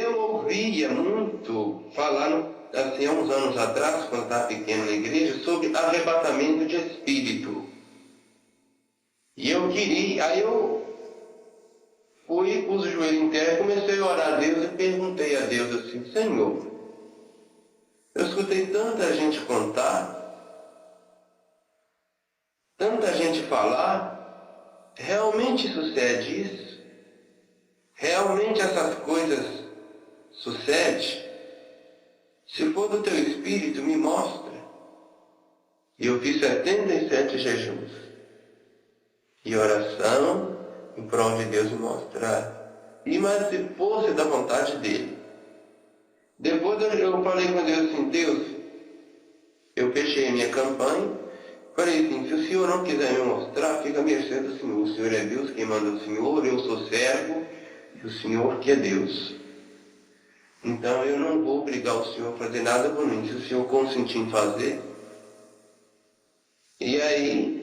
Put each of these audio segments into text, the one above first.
eu ouvia muito falar, assim, há uns anos atrás, quando estava pequeno na igreja, sobre arrebatamento de espírito. E eu queria, aí eu fui, pus o joelho em terra, comecei a orar a Deus e perguntei a Deus assim: Senhor, eu escutei tanta gente contar, tanta gente falar, realmente sucede isso? Realmente essas coisas sucedem? Se for do teu espírito, me mostra. E eu fiz 77 jejuns e oração em prol de Deus me mostrar. E mas se fosse da vontade dele. Depois eu falei com Deus assim: Deus, eu fechei a minha campanha, falei assim: se o Senhor não quiser me mostrar, fica a mercê do Senhor. O Senhor é Deus, quem manda o Senhor, eu sou servo, e o Senhor que é Deus. Então eu não vou obrigar o Senhor a fazer nada por mim, se o Senhor consentir em fazer. E aí,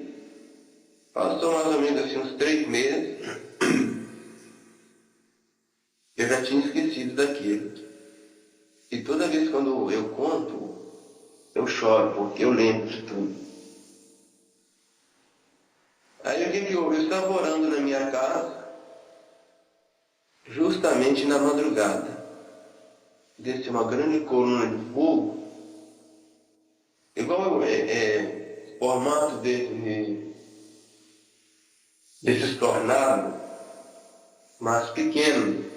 passou mais ou menos assim uns 3 meses, eu já tinha esquecido daquilo. E toda vez quando eu conto, eu choro, porque eu lembro de tudo. Aí o que houve? Eu estava orando na minha casa, justamente na madrugada. Desce uma grande coluna de fogo, igual o formato desses tornados, mas pequeno.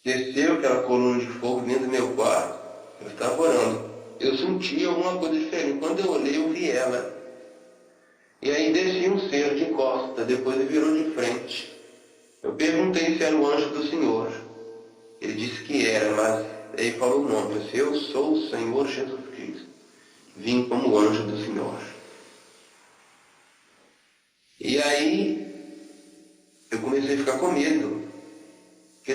Desceu aquela coluna de fogo dentro do meu quarto. Eu estava orando. Eu senti alguma coisa diferente. Quando eu olhei, eu vi ela. E aí descia um ser de costa, depois ele virou de frente. Eu perguntei se era o anjo do Senhor. Ele disse que era, mas ele falou o nome. Eu disse: eu sou o Senhor Jesus Cristo. Vim como anjo do Senhor. E aí eu comecei a ficar com medo. Porque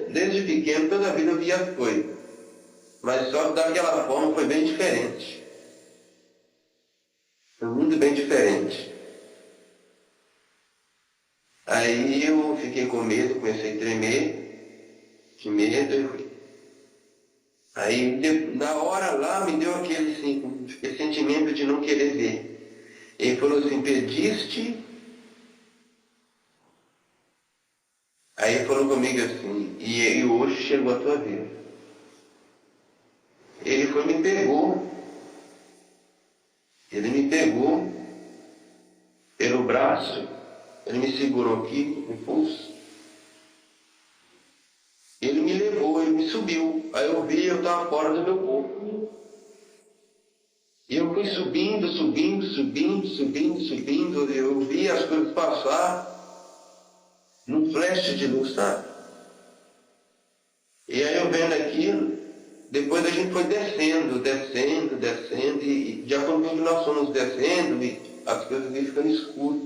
desde pequeno, toda a vida eu via as coisas. Mas só que daquela forma foi bem diferente. Foi muito bem diferente. Aí eu fiquei com medo, comecei a tremer, de medo, eu fui. Aí na hora lá me deu aquele sentimento de não querer ver. Ele falou assim: pediste? Aí ele falou comigo assim: e hoje chegou a tua vez. Ele foi me pegou. Ele me pegou pelo braço, ele me segurou aqui no pulso. Ele me levou, ele me subiu. Aí eu vi, eu estava fora do meu corpo. E eu fui subindo. Eu vi as coisas passar num flash de luz, sabe? E aí eu vendo aquilo, depois a gente foi descendo, e de acordo com que nós fomos descendo, as coisas iam ficando escuras,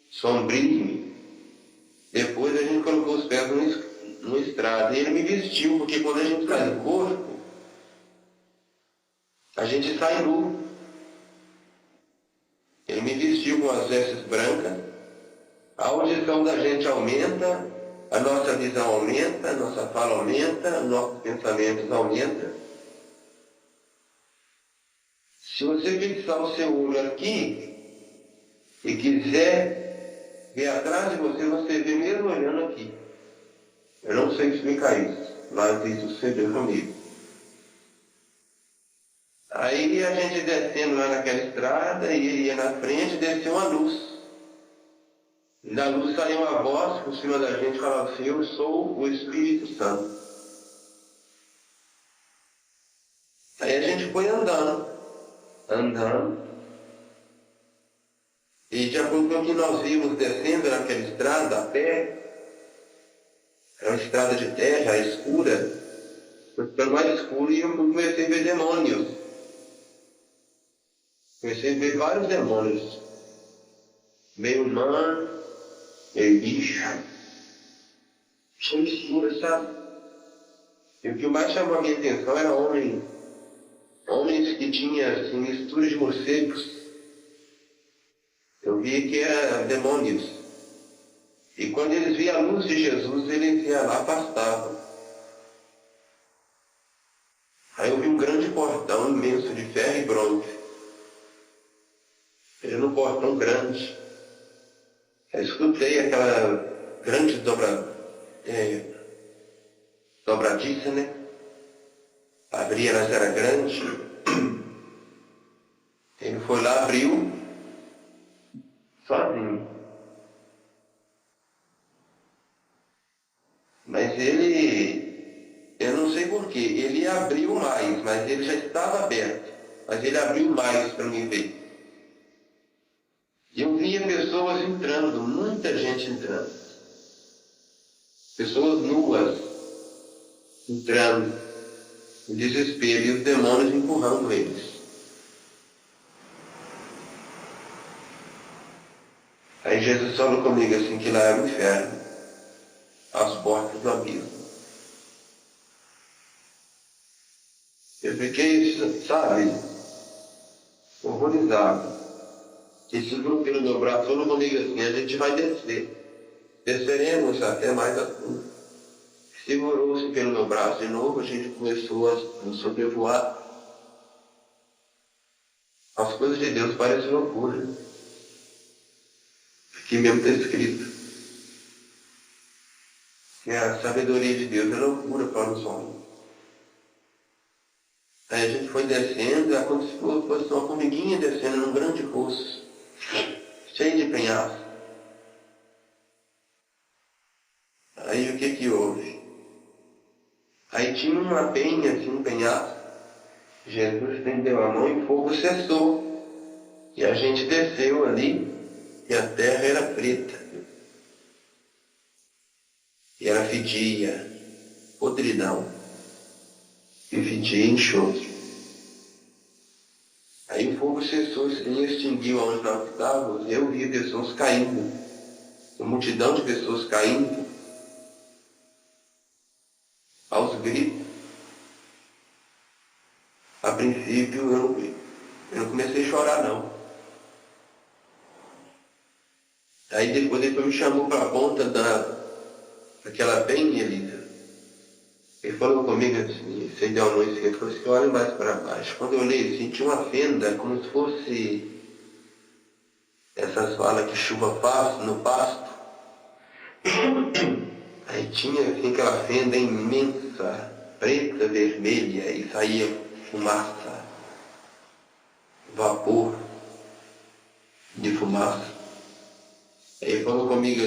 sombrio. Depois a gente colocou os pés numa estrada, e ele me vestiu, porque quando a gente sai do corpo, a gente sai nu. Ele me vestiu com as vestes brancas, a audição da gente aumenta, a nossa visão aumenta, a nossa fala aumenta, nossos pensamentos aumentam. Se você fixar o seu olho aqui e quiser ver atrás de você, você vê mesmo olhando aqui. Eu não sei explicar isso, mas isso sucedeu comigo. Aí a gente descendo lá naquela estrada, e ele ia na frente, desceu uma luz. Da luz saiu uma voz por cima da gente, falava assim: eu sou o Espírito Santo. Aí a gente foi andando. E de acordo com o que nós vimos descendo naquela estrada, a pé, era uma estrada de terra escura, foi ficando mais escuro, e eu comecei a ver demônios. Comecei a ver vários demônios, meio humano, meio bicho, são escuras, sabe? E o que mais chamou a minha atenção era homens que tinham assim, mistura de morcegos. Eu vi que eram demônios. E quando eles viam a luz de Jesus, eles iam lá, afastavam. Aí eu vi um grande portão imenso de ferro e bronze. Era um portão grande. Eu escutei aquela grande dobradiça, né? Abria, mas era grande. Ele foi lá, abriu, sozinho. Mas eu não sei porquê, ele abriu mais, mas ele já estava aberto. Mas ele abriu mais para mim ver. E eu via pessoas entrando, muita gente entrando. Pessoas nuas entrando, em desespero, e os demônios empurrando eles. Aí Jesus falou comigo assim, que lá era o inferno, as portas do abismo. Eu fiquei, sabe, horrorizado. E segurou pelo meu braço, falou comigo assim, a gente vai descer. Desceremos até mais a fundo. Segurou-se pelo meu braço de novo, a gente começou a sobrevoar. As coisas de Deus parecem loucura. Aqui mesmo está escrito que a sabedoria de Deus é loucura para os homens. Aí a gente foi descendo, é como se fosse uma formiguinha descendo num grande poço, cheio de penhasco. Aí o que houve? Aí tinha uma penha, assim, um penhasco. Jesus estendeu a mão e o fogo cessou. E a gente desceu ali e a terra era preta. E ela fedia podridão. E fedia enxofre. Aí o fogo cessou e extinguiu onde nós estávamos. Eu via pessoas caindo. Uma multidão de pessoas caindo. Aos gritos. A princípio eu não comecei a chorar não. Aí depois ele me chamou para a ponta daquela penha, Elisa. Ele falou comigo assim, você deu uma noite, ele falou assim, olha mais para baixo. Quando eu olhei, eu senti uma fenda, como se fosse essas falas que chuva passa no pasto. Aí tinha assim aquela fenda imensa, preta, vermelha, e saía fumaça, vapor de fumaça. Aí ele falou comigo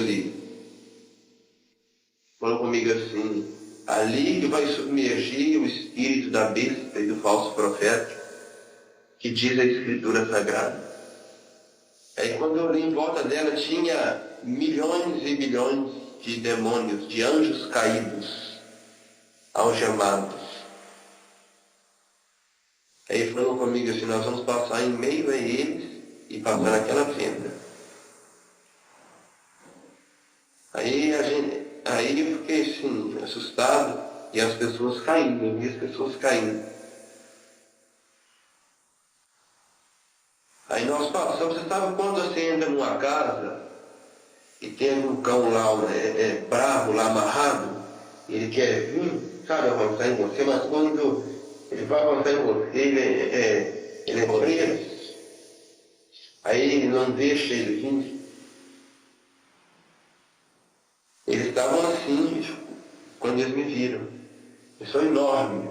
assim, ali que vai submergir o espírito da besta e do falso profeta, que diz a Escritura Sagrada. Aí quando eu olhei em volta dela, tinha milhões e milhões de demônios, de anjos caídos, algemados. Aí ele falou comigo assim, nós vamos passar em meio a eles e passar naquela fenda. Aí eu fiquei assim, assustado, e as pessoas caindo, eu vi as pessoas caindo. Aí nós passamos, você sabe quando você entra numa casa e tem um cão lá, bravo lá amarrado, e ele quer vir, sabe, avançar em você, mas quando ele vai avançar em você, ele é preso, aí ele não deixa ele vir. Eles estavam assim, quando eles me viram. Eles são enormes.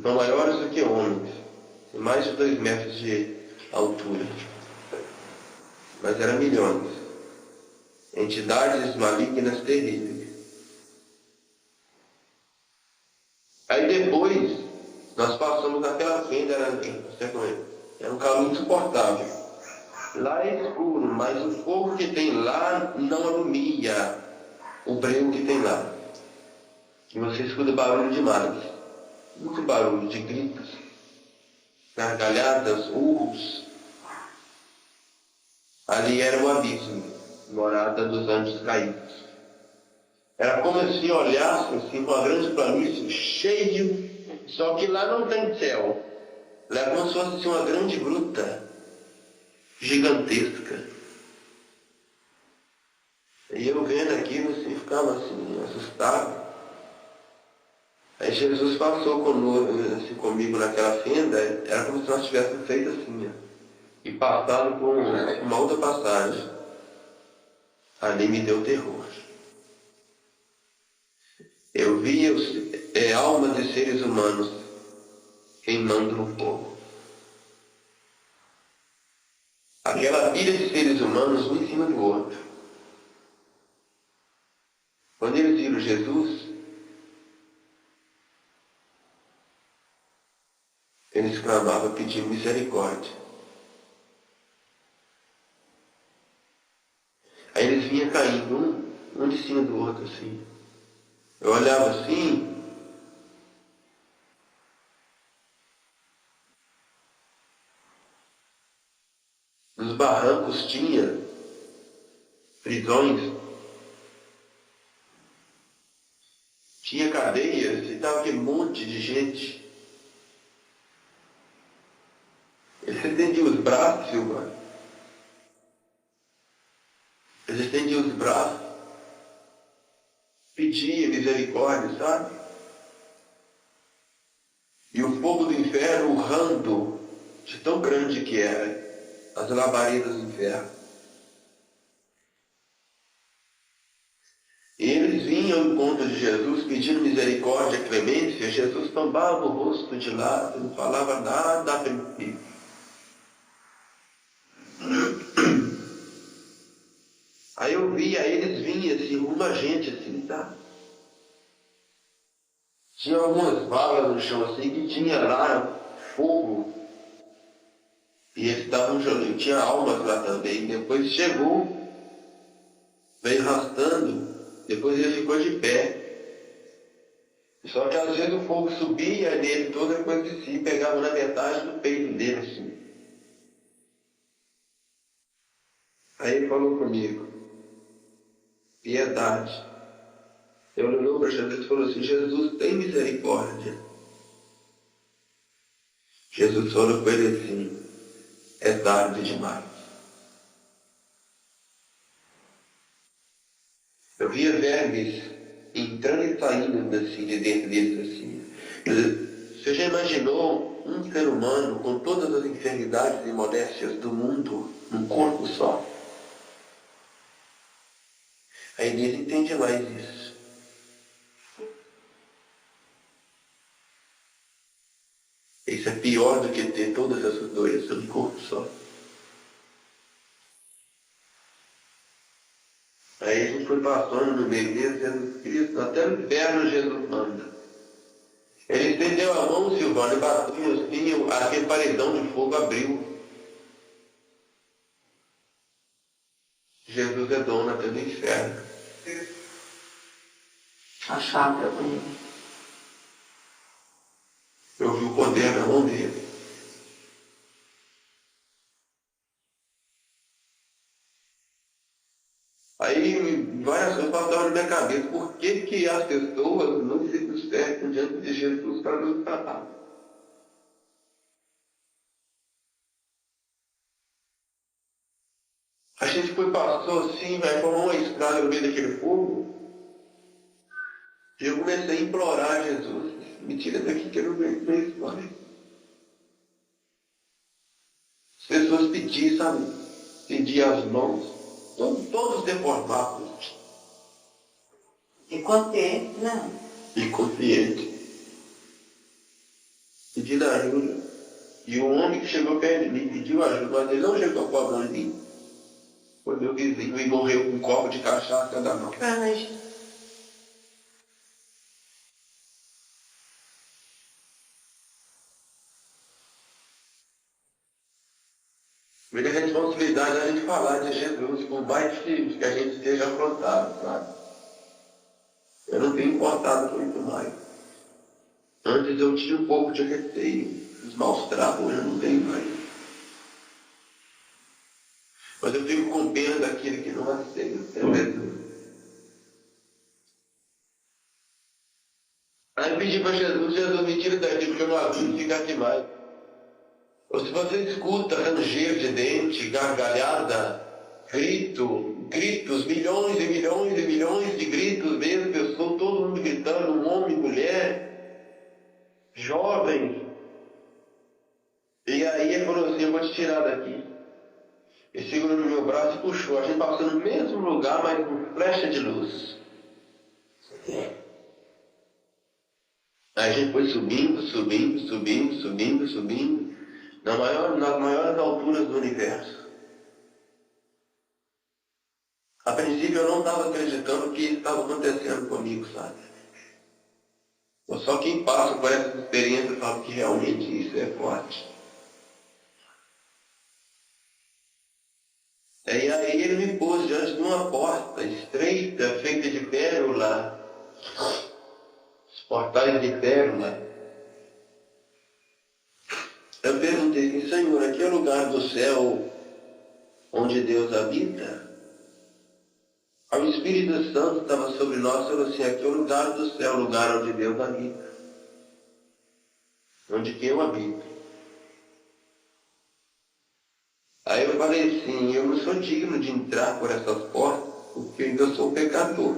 São maiores do que homens. Tem mais de 2 metros de altura. Mas eram milhões. Entidades malignas terríveis. Aí depois, nós passamos naquela fenda, era um caminho insuportável. Lá é escuro, mas o fogo que tem lá não alumia o breu que tem lá. E você escuta barulho demais. Muito barulho de gritos, gargalhadas, urros. Ali era o abismo, morada dos anjos caídos. Era como se olhasse assim, uma grande planície, cheio, só que lá não tem céu. Lá é como se fosse assim, uma grande gruta, gigantesca. E eu vendo aquilo, assim, ficava assim, assustado. Aí Jesus passou assim, comigo naquela fenda, era como se nós tivéssemos feito assim, ó, e passado por uma outra passagem. Ali me deu terror. Eu via almas de seres humanos queimando no fogo. Aquela pilha de seres humanos um em cima do outro. Quando eles viram Jesus, eles clamavam pedindo misericórdia. Aí eles vinham caindo, um de cima do outro, assim. Eu olhava assim, nos barrancos tinha prisões, tinha cadeias, e estava aquele monte de gente. Eles estendiam os braços, Silvana. Eles estendiam os braços, pediam misericórdia, sabe? E o fogo do inferno urrando de tão grande que era, as labaredas do inferno. E eles vinham ao encontro de Jesus pedindo misericórdia, clemência. Jesus tombava o rosto de lado, não falava nada a princípio. Aí eu via eles vinham assim, rumo a gente, assim, tá? Tinha algumas valas no chão assim, que tinha lá fogo. E eles estavam jogando, tinha almas lá também. Depois chegou, veio arrastando, depois ele ficou de pé. Só que às vezes o fogo subia nele toda, depois de si, pegava na metade do peito dele, assim. Aí ele falou comigo, piedade. Eu olhou para Jesus e falou assim, Jesus, tem misericórdia. Jesus falou com ele assim, é tarde demais. Eu via vermes entrando e saindo assim, de dentro deles assim. Você já imaginou um ser humano com todas as enfermidades e moléstias do mundo num corpo só? Aí ninguém entende mais isso. Isso é pior do que ter todas essas doenças num corpo só. Aí a gente foi passando no meio deles, Jesus Cristo, até no inferno Jesus manda. Ele estendeu a mão, Silvano, e bateu assim, aquele paredão de fogo abriu. Jesus é dono até do inferno. A chave é bonita. Eu vi o poder na mão dele. Aí várias coisas passavam na minha cabeça. Por que as pessoas não se prosperam diante de Jesus para nos tratar? A gente passou assim, vai formar uma estrada no meio daquele fogo. E eu comecei a implorar a Jesus. Me tira daqui que eu não aguento isso mais. As pessoas pediam, sabe? Pediam as mãos. Todos deformados. Inconsciente, não. Inconsciente. Pedindo ajuda. E o homem que chegou perto de mim pediu ajuda, mas ele não chegou cobrando de mim. Foi meu vizinho e morreu com um copo de cachaça cada mão. Ai. Primeira responsabilidade é a gente falar de Jesus, por mais que a gente esteja afrontado, sabe? Eu não tenho importado muito mais. Antes eu tinha um pouco de receio, os maus tratos, hoje eu não tenho mais. Mas eu fico com pena daquele que não aceita, Jesus. Aí eu pedi para Jesus, Jesus me tira daqui porque eu não aguento ficar aqui mais. Ou se você escuta ranger de dente, gargalhada, gritos, milhões e milhões e milhões de gritos mesmo, pessoas, todo mundo gritando, um homem, mulher, jovens. E aí ele falou assim, eu vou te tirar daqui. Ele segurou no meu braço e puxou. A gente passou no mesmo lugar, mas com flecha de luz. Aí a gente foi subindo, subindo, subindo, subindo, subindo, nas maiores alturas do universo. A princípio eu não estava acreditando que isso estava acontecendo comigo, sabe? Só quem passa por essa experiência sabe que realmente isso é forte. E aí ele me pôs diante de uma porta estreita, feita de pérola, os portais de pérola. Eu perguntei, Senhor, aqui é o lugar do céu onde Deus habita? Aí o Espírito Santo estava sobre nós e falou assim, aqui é o lugar do céu, o lugar onde Deus habita. Onde que eu habito. Aí eu falei assim, eu não sou digno de entrar por essas portas, porque eu ainda sou pecador.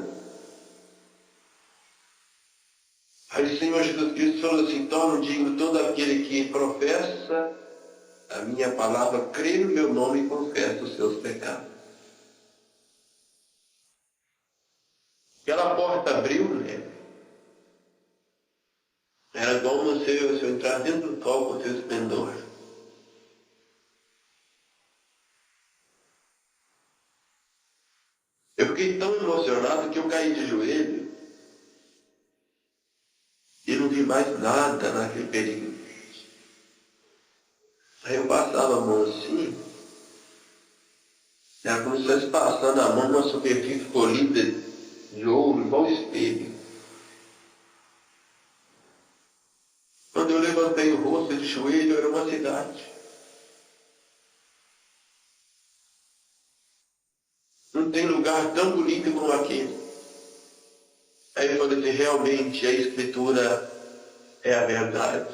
Aí o Senhor Jesus Cristo falou assim, torno digno todo aquele que professa a minha palavra, crê no meu nome e confessa os seus pecados. Aquela porta abriu, né? Era como se eu entrar dentro do sol com seu esplendor. Eu fiquei tão emocionado que eu caí de joelho e não vi mais nada naquele período. Aí eu passava a mão assim, era como se estivesse passando a mão numa superfície polida de ouro, igual espelho. Quando eu levantei o rosto de joelho, era uma cidade. Não tem lugar tão bonito como aquele. Aí eu falei assim, realmente a Escritura é a verdade.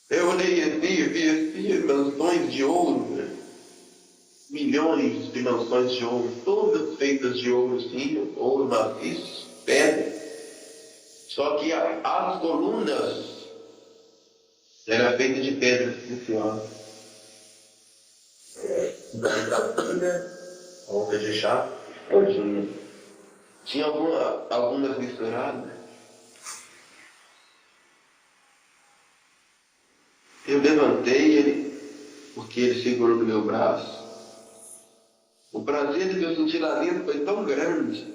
Eu olhei assim, vi mansões de ouro, né? Milhões de mansões de ouro, todas feitas de ouro, sim, ouro maciço, pedra. Só que as colunas eram feitas de pedra preciosa. Roupa de chá, todinha. Tinha algumas misturadas. Eu levantei ele, porque ele segurou no meu braço. O prazer de eu sentir lá dentro foi tão grande,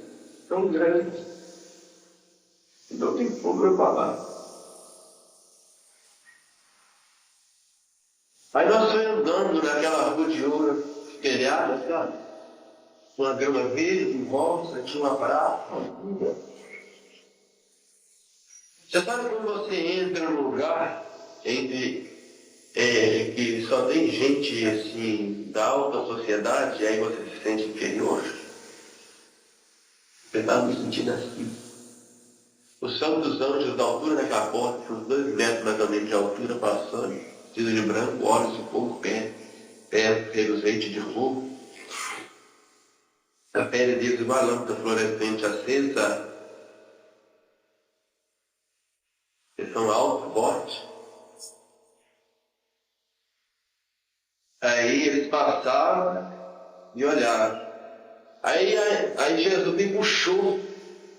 que não tem como eu falar. Aí nós fomos andando naquela rua de ouro, telhada, sabe? Uma grama verde, rosa, tinha uma praça. Você sabe quando você entra num lugar que só tem gente assim da alta sociedade, e aí você se sente inferior? Você está me sentindo assim. Os santos anjos da altura daquela porta, tinha uns 2 metros mais ou menos de altura, passando, vestidos de branco, olhos de fogo, pés reluzente de fogo. A pele deles uma lâmpada fluorescente acesa. Eles são altos, fortes. Aí eles passaram e olharam. Aí Jesus me puxou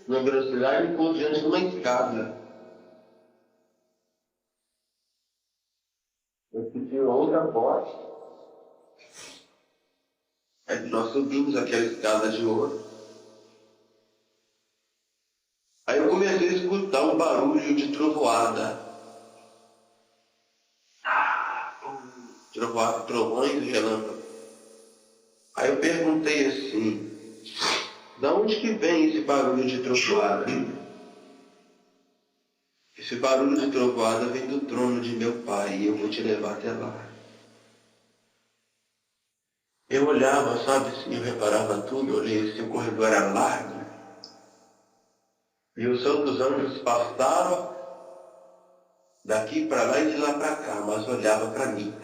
na velocidade e me pôs diante de uma escada. Eu pedi outra porta. Aí nós subimos aquela escada de ouro. Aí eu comecei a escutar um barulho de trovoada. Trovoada, trovões e relâmpagos. Aí eu perguntei assim, da onde que vem esse barulho de trovoada? Esse barulho de trovoada vem do trono de meu pai e eu vou te levar até lá. Eu olhava, sabe, assim, eu reparava tudo, eu olhei assim, o corredor era largo. E os santos anjos passavam daqui para lá e de lá para cá, mas olhava para mim.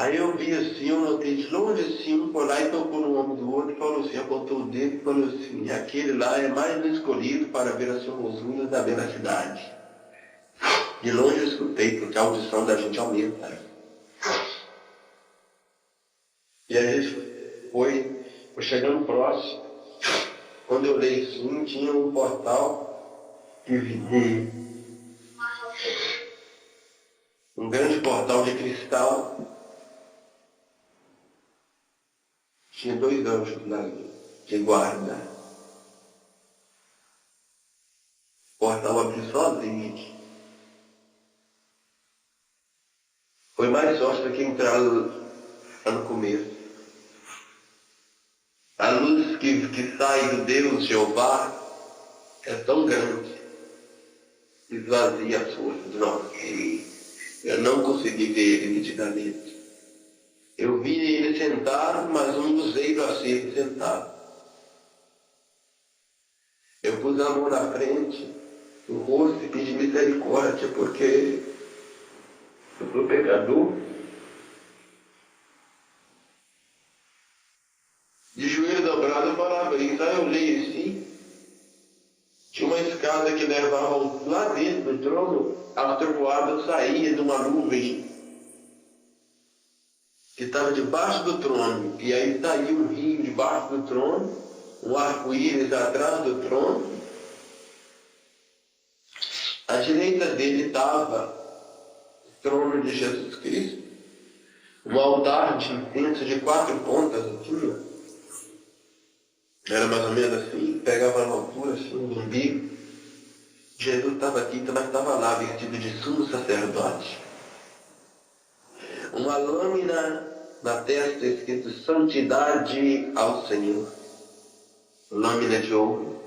Aí eu vi assim, eu notei de longe assim, um foi lá e tocou no ombro do outro e falou assim, apontou o dedo e falou assim, aquele lá é mais um escolhido para ver as formosuras da bela cidade. De longe eu escutei, porque a audição da gente aumenta. E a gente foi chegando próximo. Quando eu olhei assim, tinha um portal um grande portal de cristal. Tinha 2 anjos lá de guarda. O portal abriu sozinho. Foi mais sorte do que entrar lá no começo. A luz que sai do Deus Jeová é tão grande, esvazia as forças do nosso querido. Eu não consegui ver ele nitidamente. Eu vi ele sentado, mas não usei para ser sentado. Eu pus a mão na frente, no rosto, e pedi misericórdia, porque eu sou pecador. De joelho dobrado eu falava isso. Aí eu olhei assim, tinha uma escada que levava lá dentro do trono, a trovoada saía de uma nuvem que estava debaixo do trono, e aí saía um rio debaixo do trono, um arco-íris atrás do trono. À direita dele estava o trono de Jesus Cristo, um altar de incenso de 4 pontas assim. Era mais ou menos assim, pegava na altura assim, do umbigo. Jesus estava aqui, mas estava lá, vestido de sumo sacerdote. Uma lâmina na testa escrito Santidade ao Senhor. Lâmina de ouro.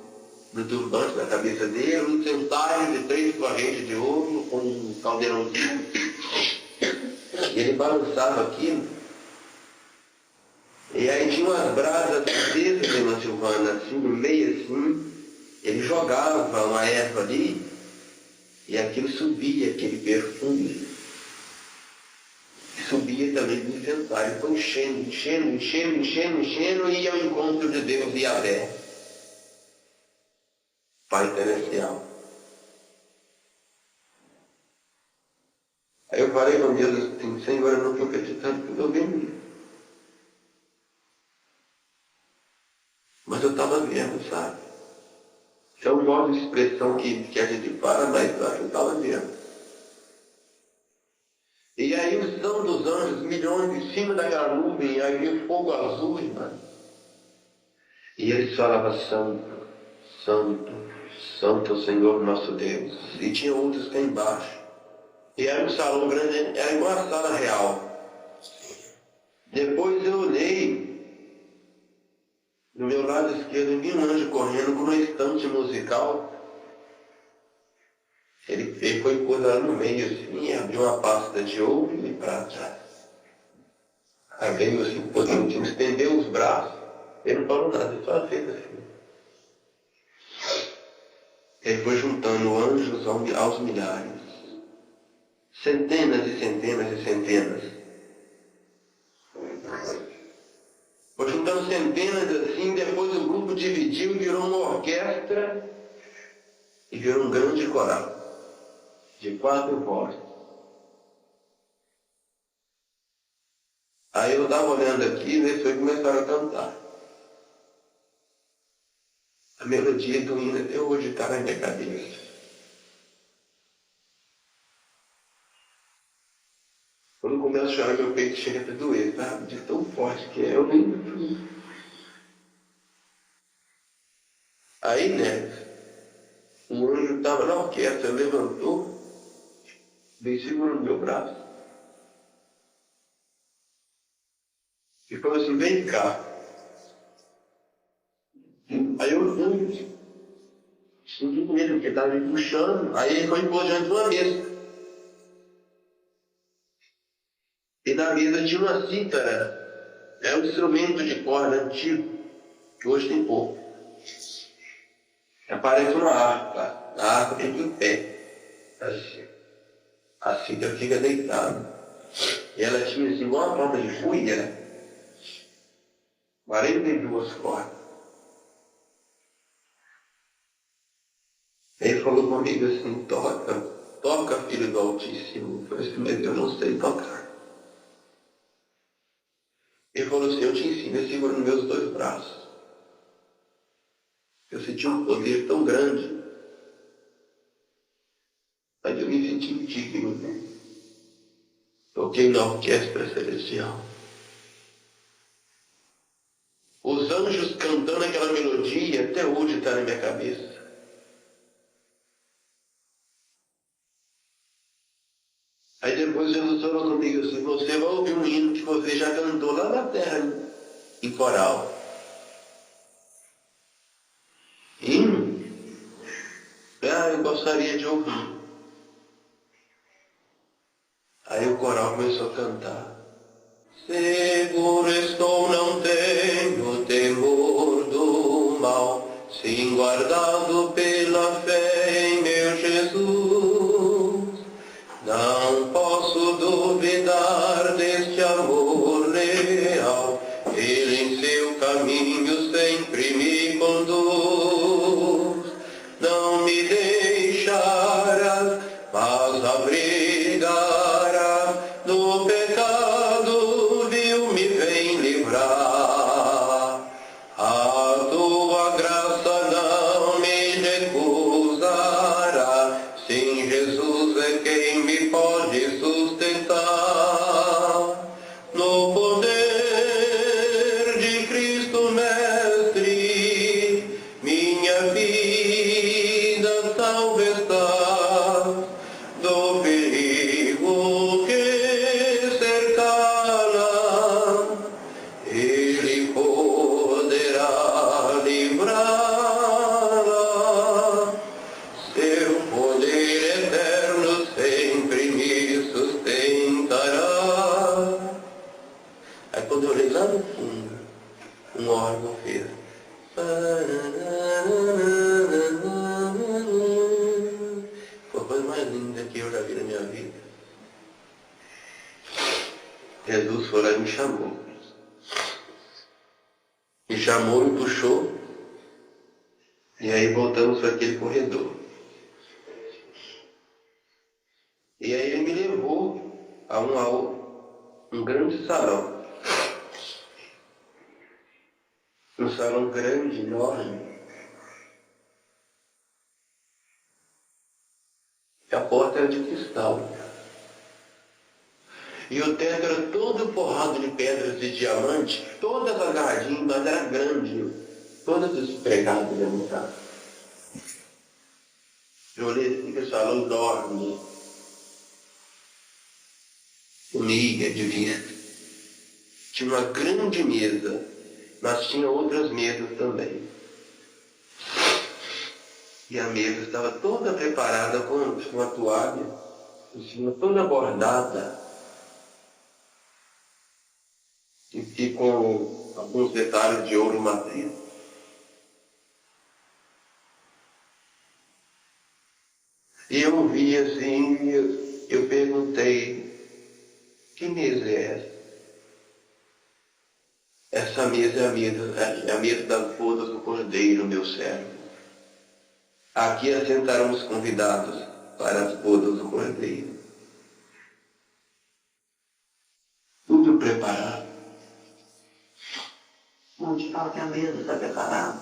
No turbante na cabeça dele, um centário de 3 correntes de ouro, com um caldeirãozinho. E ele balançava aquilo. E aí tinha umas brasas acesas, irmã Silvana, assim, no meio assim. Ele jogava uma erva ali, e aquilo subia, aquele perfume. Subia também do incensário. Foi enchendo, e ia ao encontro de Deus e Abé, Pai Celestial. Aí eu falei com Deus assim, Senhor, eu não estou acreditando que eu estou vendo isso. Mas eu estava vendo, sabe? É um modo de expressão que a gente fala, mas eu estava vendo. E aí o som dos anjos, milhões em cima daquela nuvem, aí o fogo azul, irmão. E eles falavam, Santo, Santo, Santo é o Senhor nosso Deus. E tinha outros cá embaixo. E era um salão grande, era igual a sala real. Depois eu olhei, do meu lado esquerdo, vi um anjo correndo com uma estante musical. Ele foi pôr lá no meio assim, abriu uma pasta de ouro e prata. Aí veio assim, potente, estendeu os braços. Ele não falou nada, ele só fez assim. Ele foi juntando anjos aos milhares. Centenas e centenas e centenas. Foi juntando centenas assim, depois o grupo dividiu e virou uma orquestra e virou um grande coral de 4 vozes. Aí eu estava olhando aqui e eles começaram a cantar. A melodia do hino até hoje está na minha cabeça. Quando eu começo a chorar, meu peito chega a doer, sabe? De tão forte que é, eu nem... Aí, né, um anjo estava na orquestra, levantou, veio segurando meu braço. E falou assim, vem cá. Aí eu fui, senti com ele, porque estava me puxando. Aí ele foi me pôr diante de uma mesa. E na mesa tinha uma cítara. É um instrumento de corda antigo, que hoje tem pouco. Aparece uma harpa. A harpa fica em pé. Assim. A cítara fica deitada. E ela tinha assim, igual uma ponta de cuia, 42 cordas. Ele falou comigo assim, toca, filho do Altíssimo. Eu falei assim, mas eu não sei tocar. Ele falou assim, eu te ensino, eu seguro nos meus 2 braços. Eu senti um poder tão grande, mas eu me senti indigno, né? Toquei na orquestra celestial. Os anjos cantando aquela melodia, até hoje está na minha cabeça. Aí depois Jesus falou comigo assim, você vai ouvir um hino que você já cantou lá na terra, em coral. Hino? Ah, eu gostaria de ouvir. Aí o coral começou a cantar. Seguro estou, não tenho temor do mal, sim guardado pela fé em meu Jesus. Não posso duvidar deste amor leal, ele em seu caminho sempre me conduz. Não me deixará, mas abrigará do pecado, vil me vem livrar. A tua graça não me recusará, sim, Jesus é quem me pode sustentar. No poder de Cristo Mestre, minha vida salva está do perigo que cercá-la. Ele poderá livrá-la. Seu poder eterno sempre me sustentará. Aí quando eu olhei lá no fundo, um órgão fez. Foi a coisa mais linda que eu já vi na minha vida. Jesus foi lá e me chamou. Me chamou, me puxou. E aí voltamos para aquele corredor. E aí ele me levou a um grande salão. Um salão grande, enorme. E a porta era de cristal. E o teto era todo forrado de pedras de diamante, todas agarradinhas, mas era grande. Todas despregadas de montar. Eu olhei assim, que salão enorme. Comia de vista. Tinha uma grande mesa, mas tinha outras mesas também. E a mesa estava toda preparada com uma toalha, assim, toda bordada. E com alguns detalhes de ouro maciço. E eu vi assim, eu perguntei, que mesa é essa? Essa mesa é a mesa das bodas do Cordeiro, meu servo. Aqui assentaram os convidados para as bodas do Cordeiro. Tudo preparado. Onde fala que a mesa está preparada.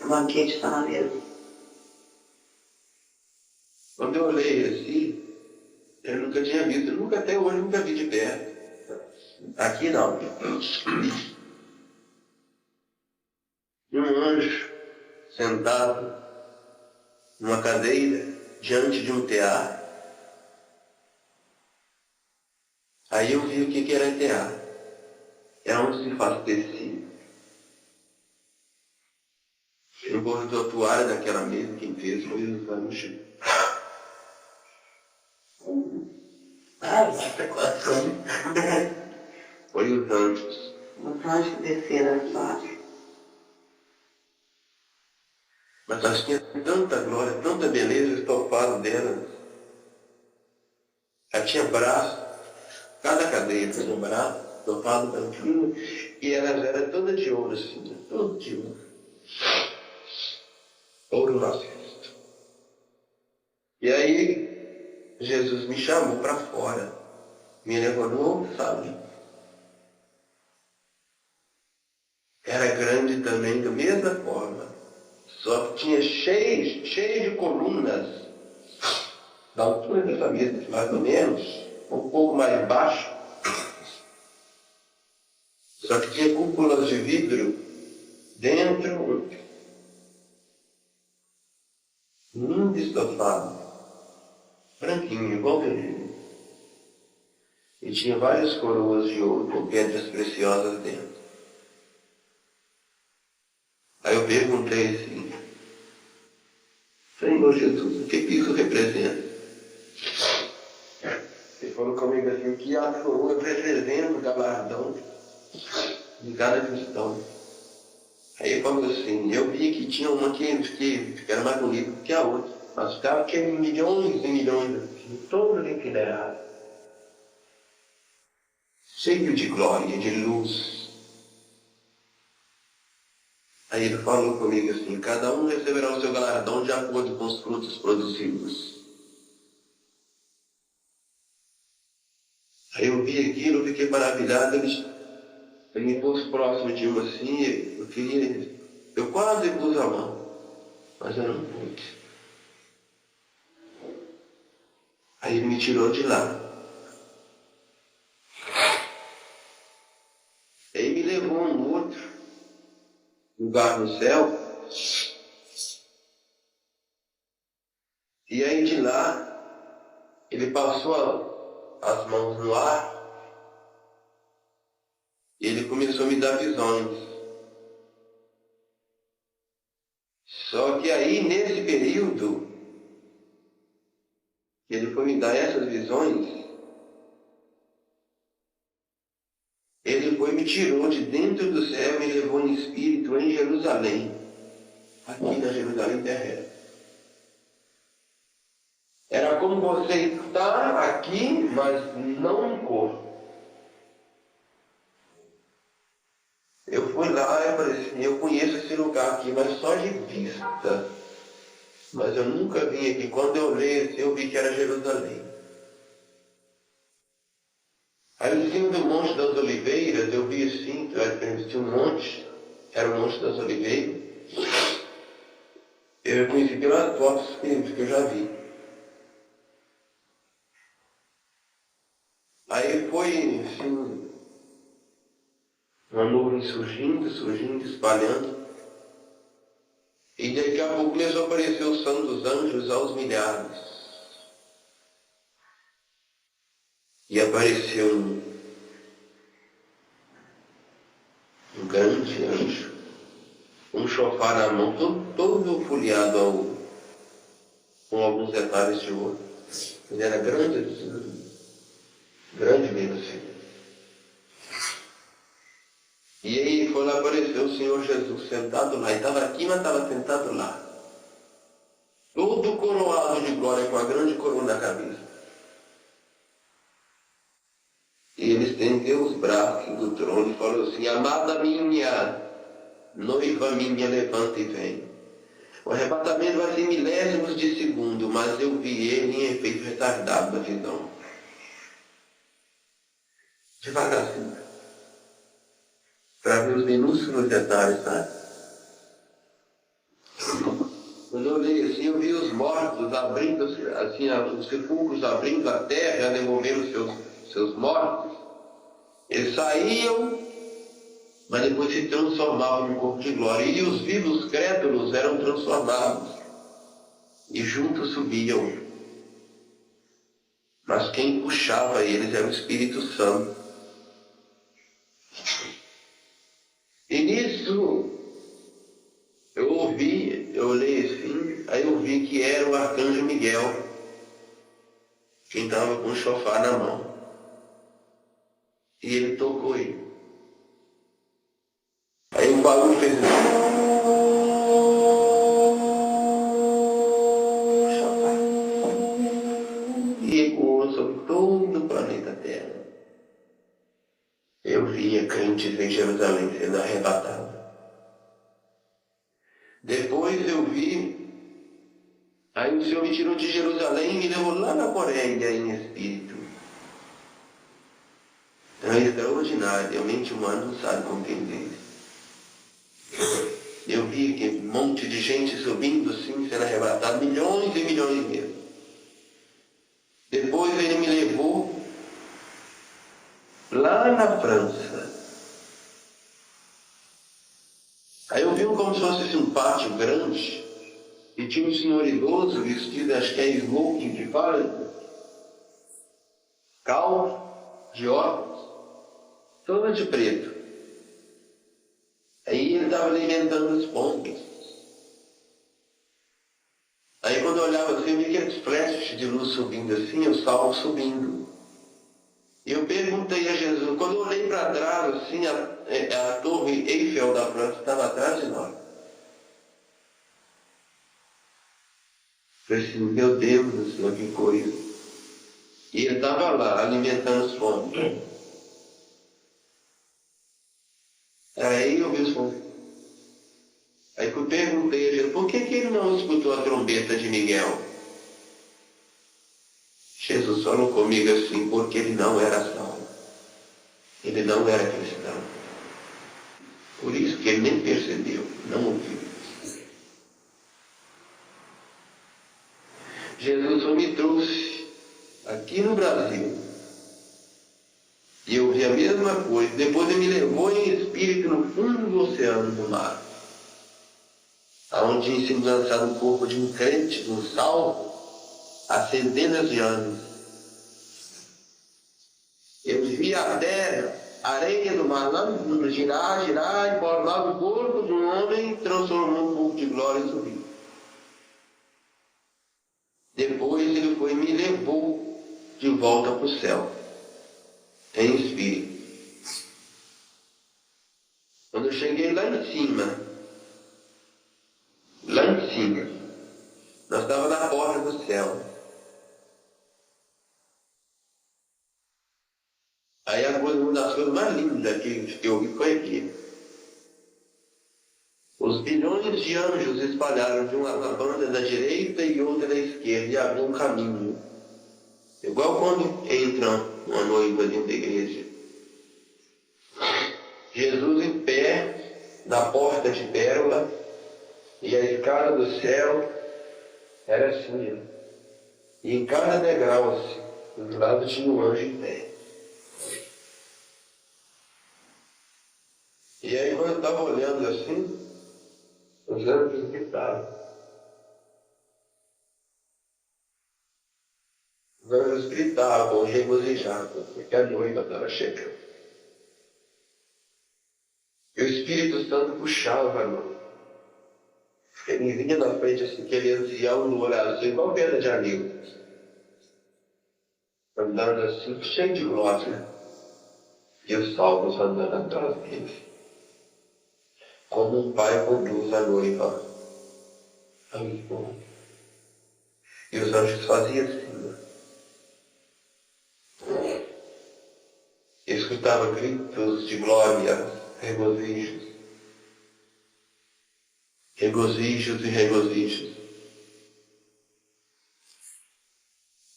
O banquete está na mesa. Quando eu olhei assim, eu nunca tinha visto, até hoje nunca vi de perto. Aqui não. E um anjo sentado numa cadeira diante de um tear. Aí eu vi o que era tear. É onde se faz tecido. Ele bordou a toalha daquela mesa, quem fez foi os anjos. Foi os anjos. Os anjos que desceram as baixo. Mas elas tinham tanta glória, tanta beleza, o estofado delas. Ela tinha braço, cada cadeia tinha um braço, topado branquinho, e elas eram todas de ouro, assim, tudo de ouro. Ouro maciço. E aí, Jesus me chamou para fora, me levou no outro salão. Era grande também, da mesma forma, só que tinha cheio de colunas, da altura dessa mesa, mais ou menos, um pouco mais baixo. Só que tinha cúpulas de vidro dentro, lindo estofado, branquinho, igual vermelho. E tinha várias coroas de ouro com pedras preciosas dentro. Aí eu perguntei assim, Senhor Jesus, o que isso representa? Ele falou comigo assim, o que a coroa representa o galardão de cada cristão. Aí ele falou assim, eu vi que tinha uma que era mais bonita que a outra, mas ficava que milhões e milhões, assim, todo empilhados, cheio de glória, de luz. Aí ele falou comigo assim, cada um receberá o seu galardão de acordo com os frutos produzidos. Aí eu vi aquilo, eu fiquei maravilhado, ele me pôs próximo de um assim, eu quase pus a mão, mas eu não pude. Aí ele me tirou de lá. Aí me levou a um outro lugar no céu. E aí de lá, ele passou as mãos no ar e ele começou a me dar visões. Só que aí, nesse período, que ele foi me dar essas visões, ele foi me tirou de dentro do céu e me levou em espírito em Jerusalém, aqui na Jerusalém terrestre. Era como você estar aqui, mas não no corpo. Eu fui lá e falei assim, eu conheço esse lugar aqui, mas só de vista. Mas eu nunca vim aqui. Quando eu olhei assim, eu vi que era Jerusalém. Aí em cima do Monte das Oliveiras, eu vi assim, tinha um monte, era o Monte das Oliveiras. Eu reconheci pelas fotos que eu já vi. Aí foi assim, uma nuvem surgindo, espalhando. E daqui a pouco começou a aparecer o santos anjos aos milhares. E apareceu um grande anjo, um chofar na mão, todo folheado com alguns detalhes de ouro. Ele era grande mesmo assim. E aí foi lá, apareceu o Senhor Jesus sentado lá. Ele estava aqui, mas estava sentado lá. Todo coroado de glória, com a grande coroa na cabeça. E ele estendeu os braços do trono e falou assim, amada minha, noiva minha, levanta e vem. O arrebatamento vai ser milésimos de segundo, mas eu vi ele em efeito retardado da visão. Devagarzinho. Para ver os minúsculos detalhes, sabe? Quando eu olhei assim, eu vi os mortos abrindo, assim, os sepulcros abrindo a terra, devolvendo seus mortos. Eles saíam, mas depois se transformavam em corpo de glória. E os vivos crédulos eram transformados. E juntos subiam. Mas quem puxava eles era o Espírito Santo. E nisso, eu olhei assim, aí eu vi que era o arcanjo Miguel, quem estava com o chofar na mão. E ele tocou ele. Aí o barulho fez assim. E ecoou sobre todo o planeta Terra. eu via crentes em Jerusalém sendo arrebatados. Depois eu vi, aí o Senhor me tirou de Jerusalém e me levou lá na Coreia em espírito. É extraordinário, a mente humana não sabe compreender. Eu vi que um monte de gente subindo assim, sendo arrebatado, milhões e milhões mesmo. Depois ele me levou lá na França. Aí eu vi como se fosse um pátio grande, e tinha um senhor idoso vestido, acho que é smoking que fala, calvo, de óculos, todo de preto. Aí ele estava alimentando os pombos. Aí quando eu olhava assim, eu via aqueles flashes de luz subindo assim, o sol subindo. E eu perguntei a Jesus, quando eu olhei para trás, assim, a torre Eiffel da França estava atrás de nós. Falei assim, meu Deus do céu, que coisa. E ele estava lá, alimentando os pombos. Aí eu vi os pombos. Aí eu perguntei a Jesus, por que ele não escutou a trombeta de Miguel? Jesus falou comigo assim, porque ele não era salvo. Ele não era cristão. Por isso que ele nem percebeu, não ouviu. Jesus só me trouxe aqui no Brasil. E eu vi a mesma coisa. Depois ele me levou em espírito no fundo do oceano do mar. Onde tinha sido lançado o corpo de um crente, de um salvo, há centenas de anos. Eu vi a terra, a areia do mar lá no fundo, girar, e por lá o corpo de um homem transformou um corpo de glória e subiu. Depois ele foi e me levou de volta para o céu, em espírito. Quando eu cheguei lá em cima, nós estávamos na porta do céu. Aí uma das coisas mais lindas que eu vi foi aqui. Os bilhões de anjos espalharam de uma banda da direita e outra da esquerda e abriu um caminho. Igual quando entra uma noiva dentro da igreja. Jesus em pé, na porta de pérola, e a escada do céu era assim. E em cada degrau, assim, do lado tinha um anjo em pé. E aí quando eu estava olhando assim, os anjos gritaram. Os anjos gritavam, regozijavam, porque a noiva estava chegando. E o Espírito Santo puxava a mão. Ele vinha na frente assim, aquele ancião no olhar assim, igual pedra de anil. Andando assim, cheio de glória. E os salvos andando atrás dele. Como um pai conduz a noiva ao esposo. E os anjos faziam assim. Eu escutava gritos de glória, regozijos. Regozijos e regozijos.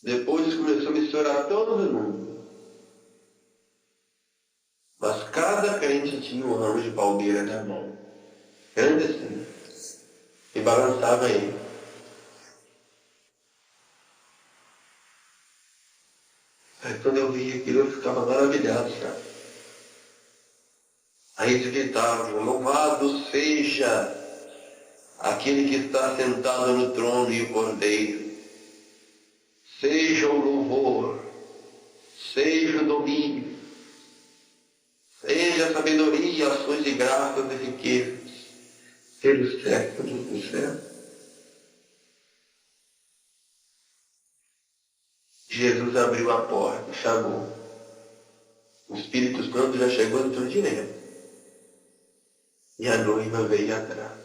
Depois começou a misturar todo mundo. Mas cada crente tinha um ramo de palmeira na mão. Grande assim. E balançava ele. Aí quando eu vi aquilo, eu ficava maravilhado, sabe? Aí eles gritavam, louvado seja aquele que está sentado no trono e o Cordeiro. Seja o louvor, seja o domínio, seja a sabedoria, ações e graças e riquezas, pelos séculos do céu. Jesus abriu a porta, chamou. O Espírito Santo já chegou no tudo direto. E a noiva veio atrás.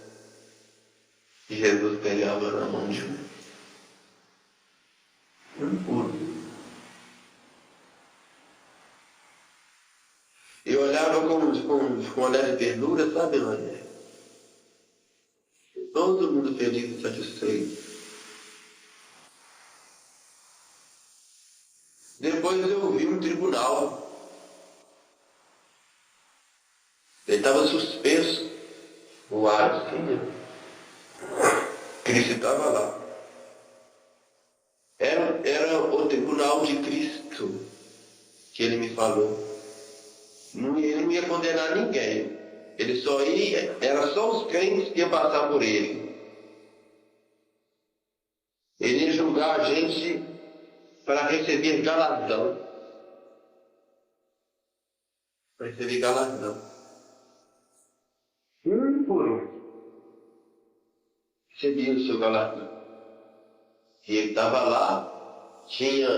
Jesus pegava na mão de um puro. Eu olhava com olhar de ternura, sabe, Maria? Todo mundo feliz e satisfeito. Depois eu vi um tribunal. Ele estava suspenso. O ar, assim, Cristo estava lá. Era o tribunal de Cristo que ele me falou. Ele não ia condenar ninguém. Ele só ia, era só os crentes que iam passar por ele. Ele ia julgar a gente para receber galardão. Para receber galardão. Por um. Recebia o seu galardão. E ele estava lá, tinha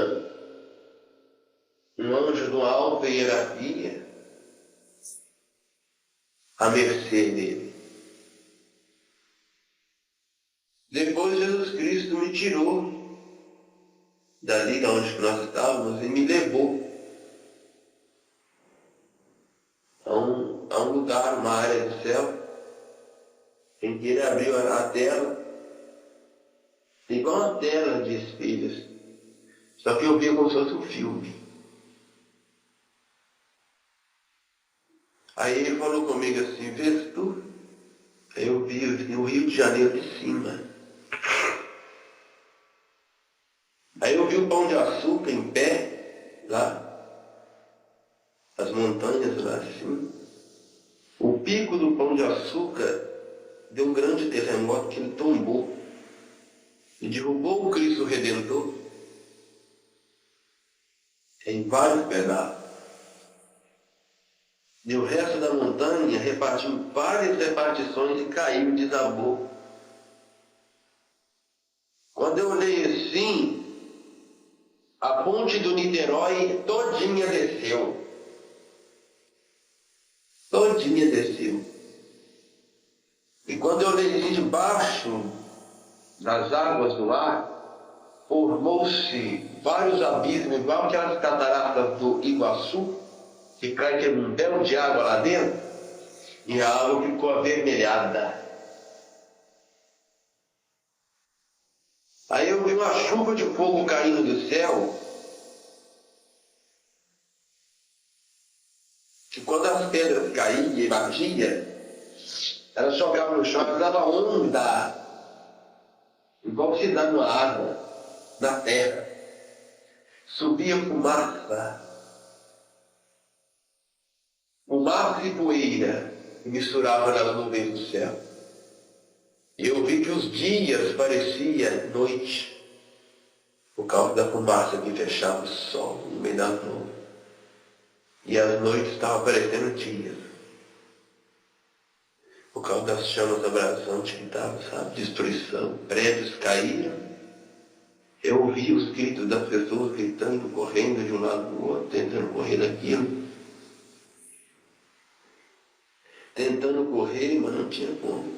um anjo de uma alta hierarquia à mercê dele. Depois Jesus Cristo me tirou dali de onde nós estávamos e me levou a um lugar, uma área do céu, em que ele abriu a tela, igual uma tela de espelhos, só que eu via como se fosse um filme. Aí ele falou comigo assim, vês tu? Aí eu vi o Rio de Janeiro de cima. Aí eu vi o Pão de Açúcar em pé, lá, as montanhas lá assim. O pico do Pão de Açúcar deu um grande terremoto que ele tombou e derrubou o Cristo Redentor em vários pedaços. E o resto da montanha repartiu em várias repartições e caiu, desabou. Quando eu olhei assim, a ponte do Niterói todinha desceu. Todinha desceu. E quando eu olhei assim debaixo das águas do mar, formou-se vários abismos, igual aquelas cataratas do Iguaçu, que cai aquele um belo de água lá dentro, e a água ficou avermelhada. Aí eu vi uma chuva de fogo caindo do céu, que quando as pedras caíam e batiam, elas jogavam no chão, elas davam onda, igual se dá numa água, na terra. Subia fumaça e poeira, e misturava nas nuvens do céu. E eu vi que os dias pareciam noite, por causa da fumaça que fechava o sol no meio das nuvens. E as noites estavam parecendo dias, por causa das chamas abrasantes que estavam, sabe, destruição, prédios caíram. Eu ouvi os gritos das pessoas gritando, correndo de um lado para o outro, tentando correr daquilo. Tentando correr, mas não tinha como.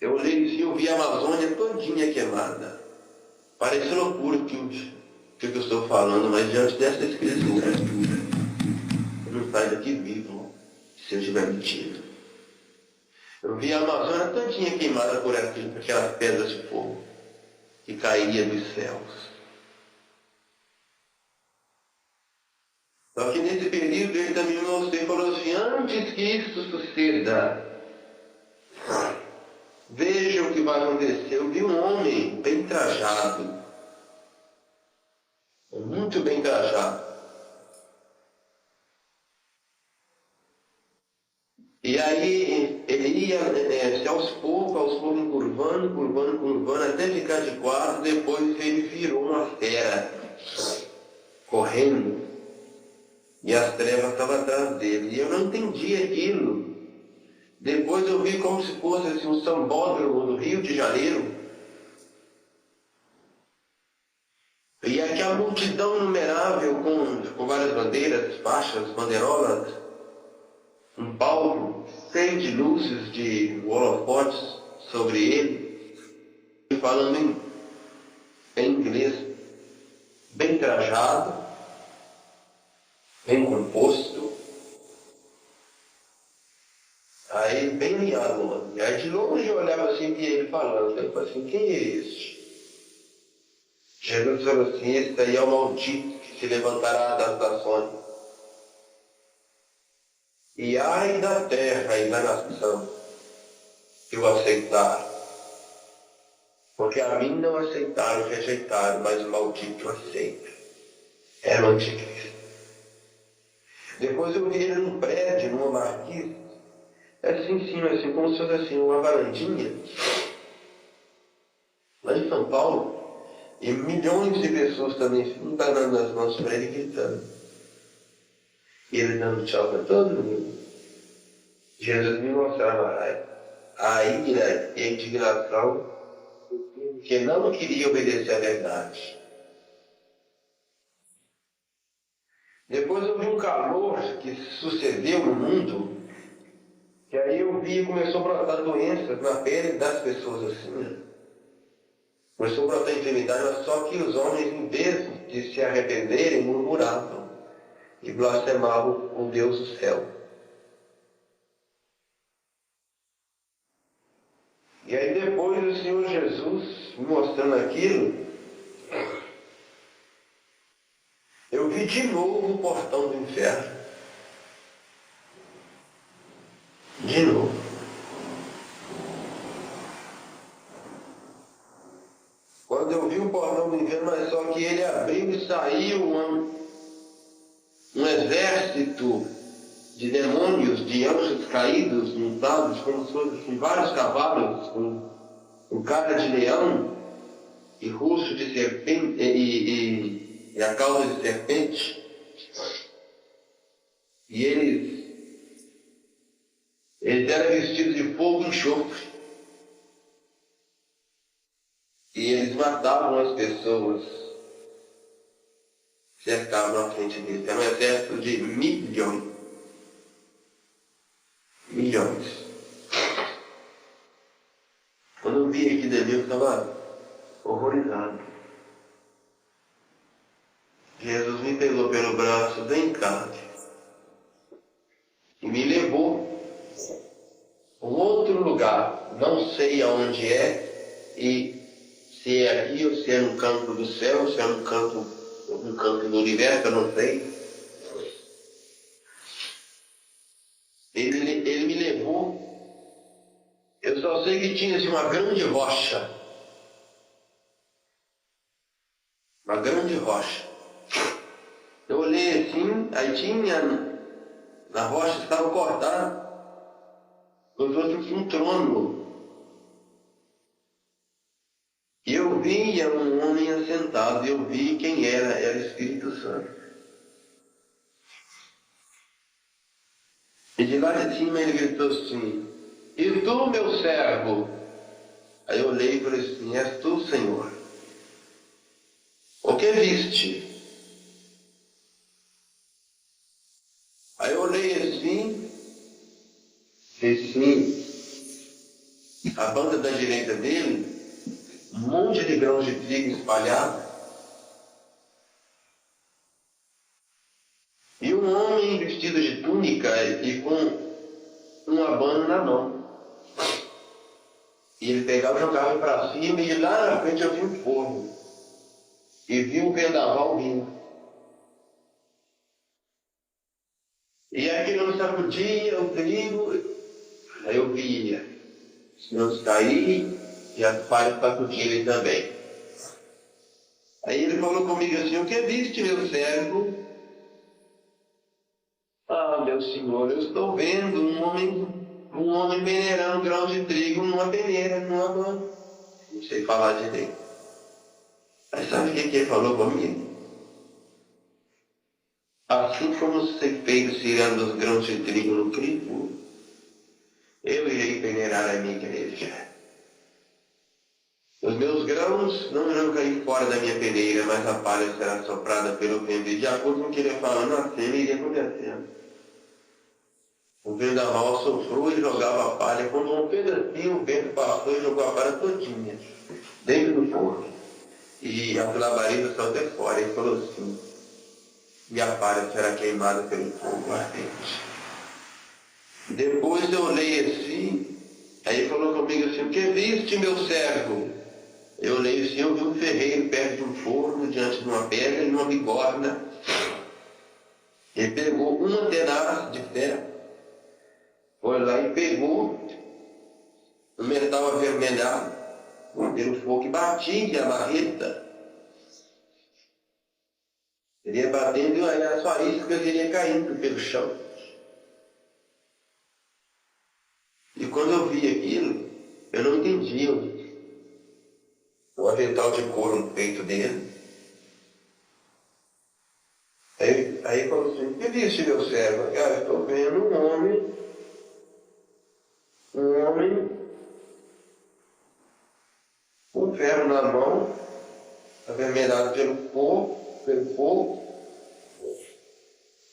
Eu olhei assim, eu vi a Amazônia todinha queimada. Parece loucura o que eu estou falando, mas diante dessa escritura, eu não saio daqui vivo, se eu estiver mentindo. Eu vi a Amazônia todinha queimada por aquelas pedras de fogo que caíam dos céus. Só que nesse período ele também me mostrou e falou assim, antes que isso suceda, veja o que vai acontecer. Eu vi um homem bem trajado, muito bem trajado. E aí ele ia aos poucos, encurvando, até ficar de quatro. Depois ele virou uma fera, correndo, e as trevas estavam atrás dele. E eu não entendi aquilo. Depois eu vi como se fosse assim, um sambódromo do Rio de Janeiro. E aquela multidão inumerável com várias bandeiras, faixas, bandeirolas, um palco cheio de luzes, de holofotes sobre ele, e falando em inglês, bem trajado, bem composto, bem alinhado, mano. E aí de longe eu olhava assim, via ele falando. Eu falei assim, quem é este? Jesus falou assim, esse daí é o maldito que se levantará das nações. E ai da terra e da nação que o aceitar. Porque a mim não aceitaram, rejeitaram, mas o maldito aceita. Era o anticristo. Depois eu vi ele num prédio, numa marquise, assim em cima, assim, como se fosse assim, uma varandinha, lá em São Paulo, e milhões de pessoas também ficam dando as mãos para ele gritando. E ele dando tchau para todo mundo. Jesus me mostrava a ira e a indignação que não queria obedecer à verdade. Depois eu vi um calor que sucedeu no mundo, que aí eu vi e começou a brotar doenças na pele das pessoas assim, né? Começou a brotar enfermidade, mas só que os homens, em vez de se arrependerem, murmuravam e blasfemavam o Deus do céu. E aí depois o Senhor Jesus, me mostrando aquilo, eu vi de novo o portão do inferno. De novo. Quando eu vi o portão do inferno, mas só que ele abriu e saiu um exército de demônios, de anjos caídos, montados, como se fossem vários cavalos, com cara de leão e rosto de serpente e a cauda de serpente. E eles eram vestidos de fogo e enxofre. E eles matavam as pessoas, cercavam na frente deles. Era um exército de milhões. Milhões. Quando eu vi aqui dali, eu estava horrorizado. Jesus me pegou pelo braço, vem cá, e me levou a um outro lugar, não sei aonde é, e se é aqui ou se é no campo do céu, se é no campo do universo, eu não sei. Ele me levou, eu só sei que tinha assim, uma grande rocha. Uma grande rocha. Eu olhei assim, aí tinha, na rocha estava cortada, os outros um trono. E eu via um homem assentado, e eu vi quem era o Espírito Santo. E de lá de cima ele gritou assim, e tu, meu servo? Aí eu olhei e falei assim, és tu, Senhor? O que viste? Aí eu olhei assim, a banda da direita dele, um monte de grãos de trigo espalhado, e um homem vestido de túnica e com um abano na mão. E ele pegava e jogava para cima, e lá na frente eu vi um forno, e vi um vendaval vindo. E aquilo não sacudia o trigo, aí eu via os grãos cair e as palhas sacudirem também. Aí ele falou comigo assim, o que viste, meu servo? Ah, meu senhor, eu estou vendo um homem peneirando grãos de trigo numa peneira, numa mão. Não sei falar direito. Mas sabe o que ele falou comigo? Assim como os ceifeiros tirando os grãos de trigo no crivo, eu irei peneirar a minha igreja. Os meus grãos não irão cair fora da minha peneira, mas a palha será soprada pelo vento. E de acordo com o que ele ia falando, a cena iria acontecendo. O vendaval soprou e jogava a palha. Quando um pedacinho, o vento passou e jogou a palha todinha dentro do forno. E a labareda saiu até fora. Ele falou assim, e a palha será queimada pelo fogo ardente. Depois eu olhei assim, Aí ele falou comigo assim, o que viste, meu servo? Eu olhei assim, eu vi um ferreiro perto de um forno, diante de uma pedra e uma bigorna. Ele pegou uma tenaz de ferro, foi lá e pegou o metal avermelhado pelo fogo e batia a marreta. Ele ia batendo e as faíscas iam caindo pelo chão. E quando eu vi aquilo, eu não entendia o avental de couro no peito dele. Aí falou assim, o que disse meu servo? Cara, eu estou vendo um homem com ferro na mão, avermelhado pelo fogo,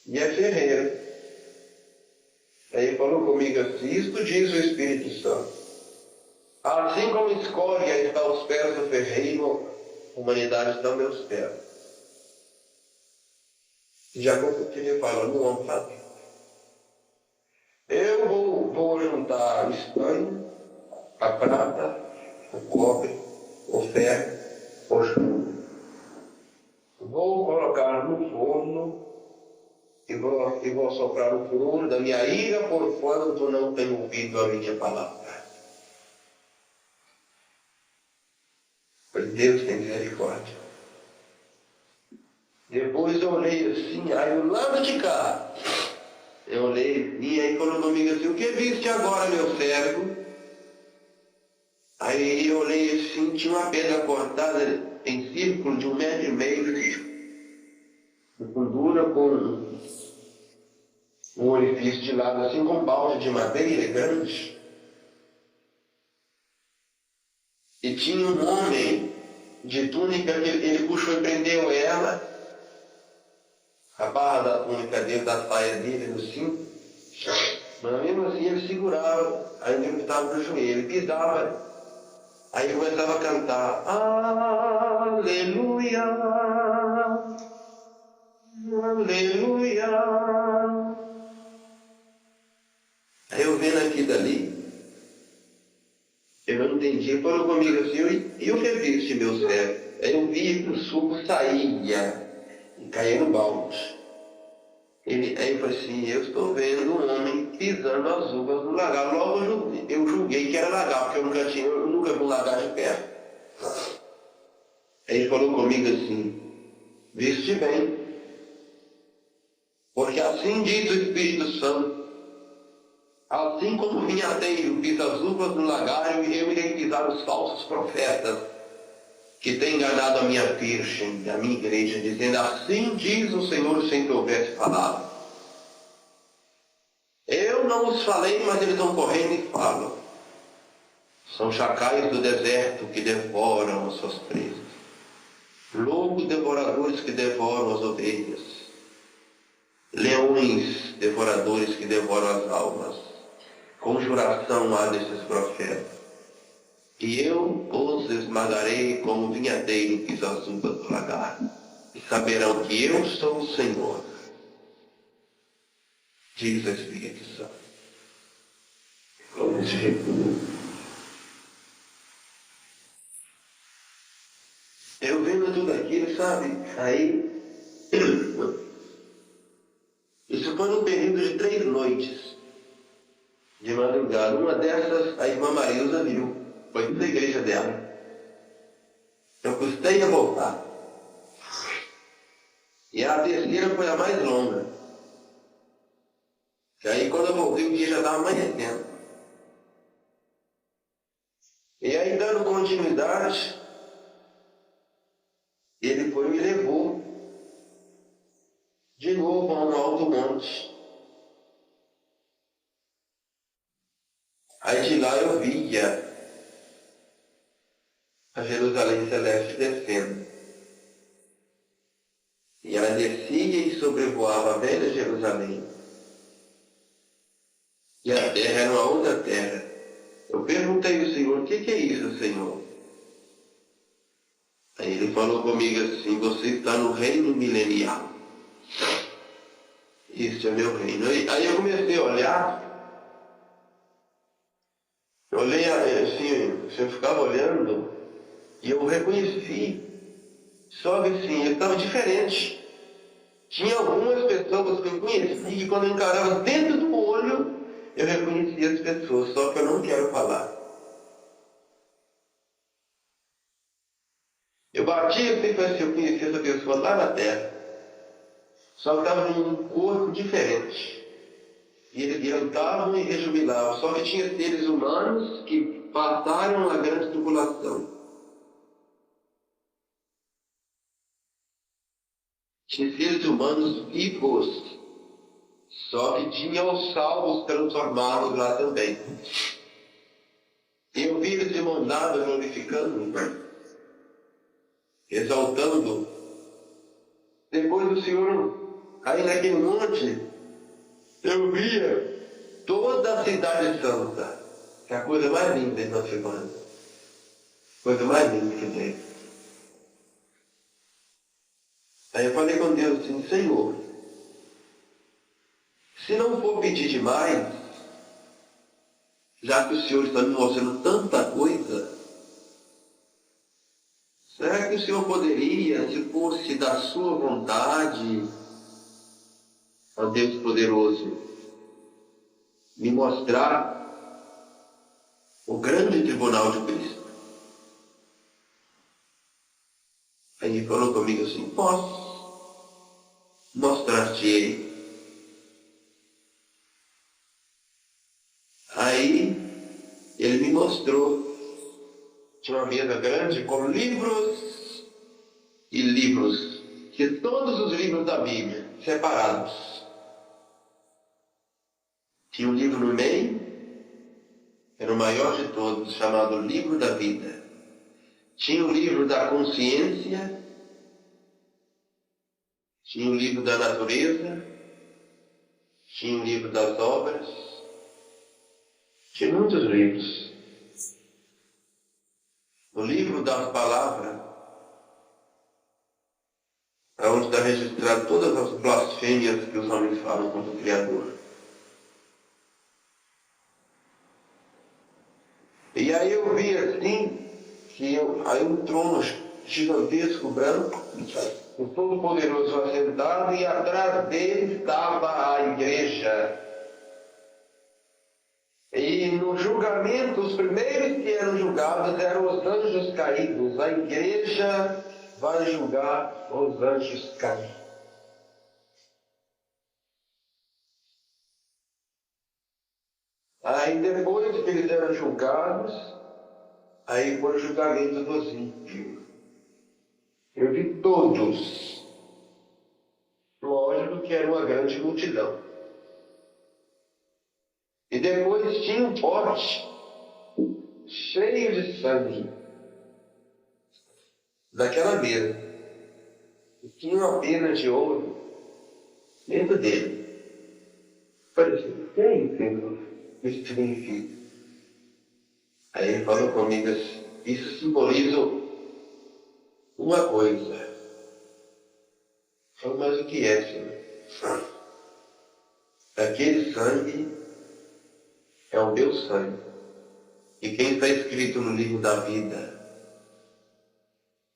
e é ferreiro. Aí ele falou comigo assim, isto diz o Espírito Santo. Assim como escória está aos pés do ferreiro, a humanidade está aos meus pés. Já continuei falando, não vamos fazer. Eu vou juntar o estanho, a prata, o cobre, o ferro, o chumbo. Vou colocar no forno e vou soprar o furor da minha ira por quanto não tenho ouvido a minha palavra. Pois Deus tem misericórdia. Depois eu olhei assim, aí do lado de cá, eu olhei e aí falou comigo assim, o que viste agora, meu servo? Aí eu olhei assim, tinha uma pedra cortada em círculo de 1,5 metros de fundura, com um orifício de lado assim, com balde de madeira grande. E tinha um homem de túnica, ele puxou e prendeu ela, a barra da túnica dele, da saia dele, no cinto. Mas mesmo assim ele segurava, ainda ele estava no joelho, ele pisava. Aí ele começava a cantar, aleluia, aleluia. Aí eu vendo aquilo ali, eu não entendi, ele falou comigo assim, e o que viste, meu servo? Aí eu vi que o suco saía e caía no balde. Aí eu falei assim, eu estou vendo um homem pisando as uvas no lagar. Logo eu julguei que era lagar, porque eu nunca vi um lagar de perto. Aí ele falou comigo assim, viste bem, porque assim diz o Espírito Santo, assim como o vinhateiro pisa as uvas no lagar, eu irei pisar os falsos profetas que têm enganado a minha virgem, a minha igreja, dizendo, assim diz o Senhor sem que houvesse falado. Eu não os falei, mas eles vão correndo e falam. São chacais do deserto que devoram as suas presas, lobos devoradores que devoram as ovelhas, leões devoradores que devoram as almas. Conjuração há desses profetas. E eu os esmagarei como vinhadeiro que as uvas do lagar. E saberão que eu sou o Senhor, diz o Espírito Santo. Vamos eu vendo tudo aquilo, sabe? Aí, isso foi num período de 3 noites, de madrugada. Uma dessas, a irmã Marilza viu, foi da igreja dela. Eu custei a voltar. E a terceira foi a mais longa. E aí quando eu voltei, o dia já estava amanhecendo. E aí, dando continuidade, ele foi e me levou de novo a um alto monte. Aí de lá eu via a Jerusalém Celeste descendo. E ela descia e sobrevoava a velha Jerusalém. E a terra era uma outra terra. Eu perguntei ao Senhor, o que é isso, Senhor? Aí ele falou comigo assim, você está no reino milenial. Este é meu reino. Aí eu comecei a olhar olhei assim, eu ficava olhando e eu reconheci. Só que assim, ele estava diferente. Tinha algumas pessoas que eu conheci que quando eu encarava dentro do olho, eu reconhecia as pessoas, só que eu não quero falar. Eu batia assim, para se eu conhecia essa pessoa lá na terra. Só que estava num corpo diferente. E eles andavam e rejubilavam. Só que tinha seres humanos que passaram a grande tribulação. Tinha seres humanos vivos. Só que tinha os salvos transformados lá também. E eu vi eles de mão dada glorificando, exaltando. Depois do Senhor, aí naquele monte, eu via toda a cidade santa. Que é a coisa mais linda de nossa semana. Coisa mais linda que tem. Aí eu falei com Deus assim, Senhor, se não for pedir demais, já que o Senhor está me mostrando tanta coisa, será que o Senhor poderia, se fosse da sua vontade, ó Deus poderoso, me mostrar o grande tribunal de Cristo? Aí ele falou comigo assim, posso mostrar-te-ei. Aí ele me mostrou. Tinha uma mesa grande com livros e livros. Tinha todos os livros da Bíblia, separados. Tinha um livro no meio, era o maior de todos, chamado Livro da Vida. Tinha o livro da consciência, tinha o livro da natureza, tinha o livro das obras, tinha muitos livros. O livro da palavra, onde está registrado todas as blasfêmias que os homens falam contra o Criador. E aí eu vi assim, aí um trono gigantesco, branco, o Todo-Poderoso assentado, e atrás dele estava a igreja. E no julgamento, os primeiros que eram julgados eram os anjos caídos. A igreja vai julgar os anjos caídos. Aí depois que eles eram julgados, aí foi o julgamento dos ímpios. Eu vi todos. Lógico que era uma grande multidão. E depois tinha um pote cheio de sangue daquela mesa. E tinha uma pena de ouro dentro dele. Parecia, que é isso, Senhor? Isso significa. Aí ele falou comigo assim, isso simboliza uma coisa. Eu falei, mas o que é, Senhor? Aquele sangue é o meu sangue. E quem está escrito no livro da vida,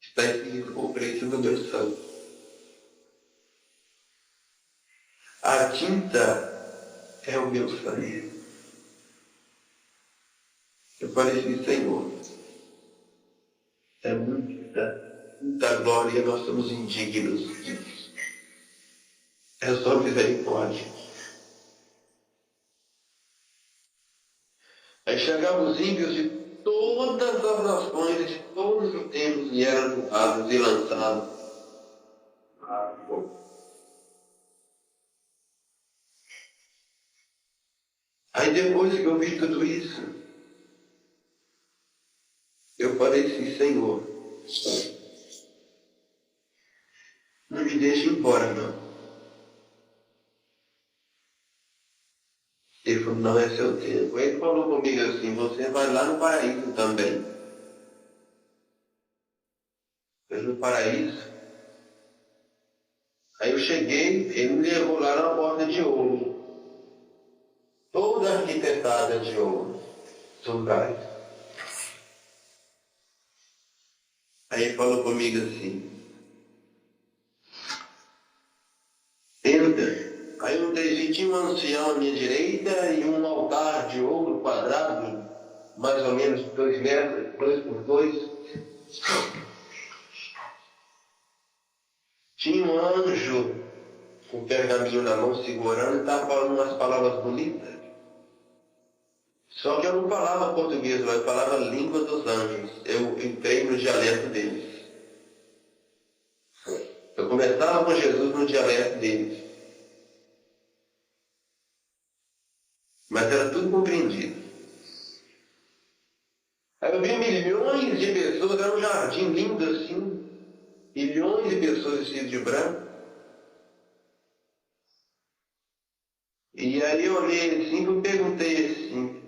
está escrito o preço do meu sangue. A tinta é o meu sangue. Eu falei assim, Senhor, é muita glória, nós somos indignos disso. É só misericórdia. Aí chegavam os ímpios de todas as nações e de todos os tempos e eram julgados e lançados a fogo. Aí depois que eu vi tudo isso, eu falei assim, Senhor, não me deixe ir embora, não. Ele falou, não é seu tempo. Ele falou comigo assim, você vai lá no paraíso também. Eu no paraíso. Aí eu cheguei, ele me levou lá na porta de ouro. Toda arquitetada de ouro. Tudo bem. Aí ele falou comigo assim, entra. Aí eu entrei, tinha um ancião à minha direita e um altar de ouro quadrado, mais ou menos 2 metros, 2 por 2. Tinha um anjo com o pergaminho na mão segurando e estava falando umas palavras bonitas. Só que eu não falava português, mas eu falava a língua dos anjos. Eu entrei no dialeto deles. Eu conversava com Jesus no dialeto deles. Mas era tudo compreendido. Aí eu vi milhões de pessoas, era um jardim lindo assim, milhões de pessoas vestidas de branco. E aí eu olhei assim e perguntei assim,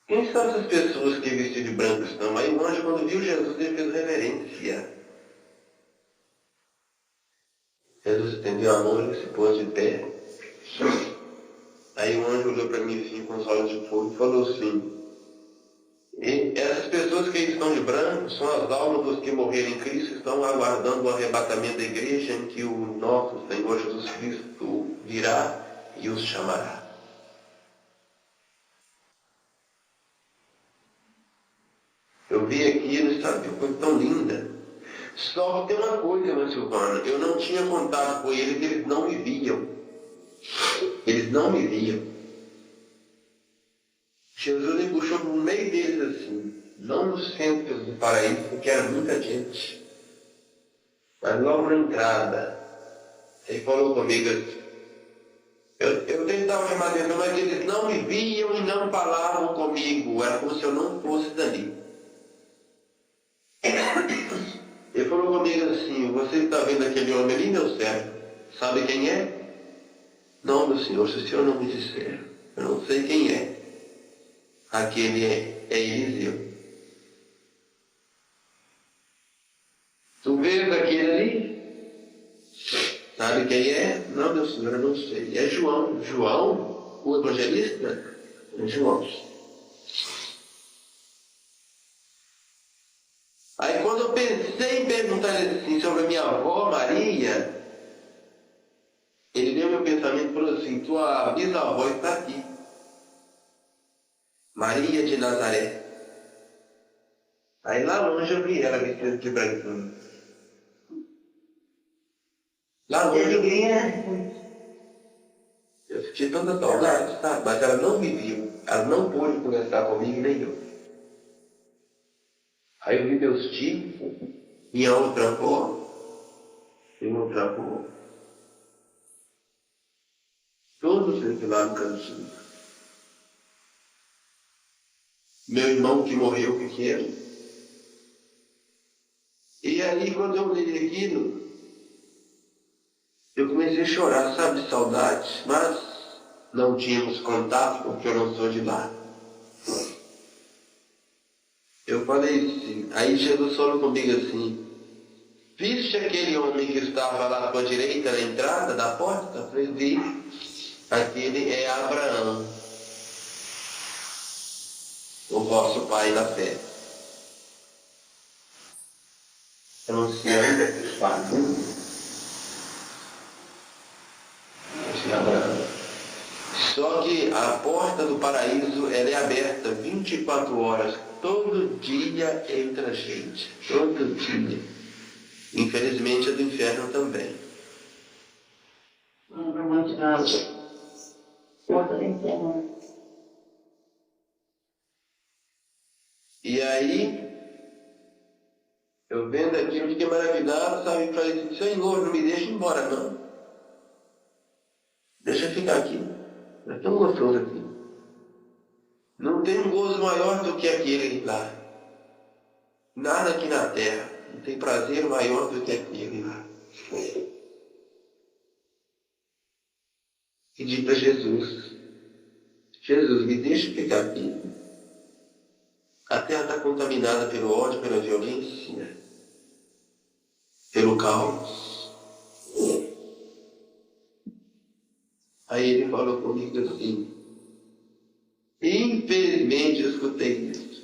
quem são essas pessoas que vestidas de branco estão? Aí o anjo, quando viu Jesus, ele fez reverência. Jesus estendeu a mão e se pôs de pé. Aí o anjo olhou para mim assim, com os olhos de fogo, e falou assim, e essas pessoas que estão de branco são as almas dos que morreram em Cristo, estão aguardando o arrebatamento da igreja, em que o nosso Senhor Jesus Cristo virá e os chamará. Eu vi aquilo, sabe, que coisa tão linda. Só que tem uma coisa, meu Silvano, eu não tinha contato com eles, eles não me viam. Eles não me viam. Jesus me puxou no meio deles assim, não no centro do paraíso, porque era muita gente, mas logo na entrada, ele falou comigo assim, eu tentava chamar atenção, mas eles não me viam e não falavam comigo, era como se eu não fosse dali. Ele falou comigo assim, você está vendo aquele homem ali, meu servo? Sabe quem é? Não, meu senhor, se o senhor não me disser, eu não sei quem é. Aquele é Eliseu. Tu vês aquele ali? Sabe quem é? Não, meu senhor, eu não sei. É João. João? O evangelista? É João. Aí quando eu pensei em perguntar assim sobre a minha avó Maria, ele deu meu pensamento e falou assim, tua bisavó está aqui. Maria de Nazaré. Aí lá longe eu vi ela vestida de branco. Lá longe eu vi. Eu senti tanta saudade, sabe? Mas ela não me viu. Ela não pôde conversar comigo, nem eu. Aí eu vi meus tios, minha outra avó, e outra avó. Todos eles lá no cantinho. Meu irmão que morreu pequeno. E aí quando eu li aquilo, eu comecei a chorar, sabe, de saudade, mas não tínhamos contato porque eu não sou de lá. Eu falei assim, aí Jesus falou comigo assim, viste aquele homem que estava lá à tua direita na entrada da porta? Eu falei, vi, aquele é Abraão, o vosso pai na fé. Anunciando o fato. Só que a porta do paraíso ela é aberta 24 horas. Todo dia entra gente. Todo dia. Infelizmente a do inferno também. Porta do inferno. E aí, eu vendo aquilo, fiquei maravilhado, sabe? Falei assim, Senhor, não me deixa ir embora, não. Deixa eu ficar aqui. É tão gostoso aqui. Não tem um gozo maior do que aquele lá. Nada aqui na terra. Não tem prazer maior do que aquele lá. E digo para Jesus, Jesus, me deixa ficar aqui. A terra está contaminada pelo ódio, pela violência, pelo caos. Aí ele falou comigo assim, e Infelizmente eu escutei isso.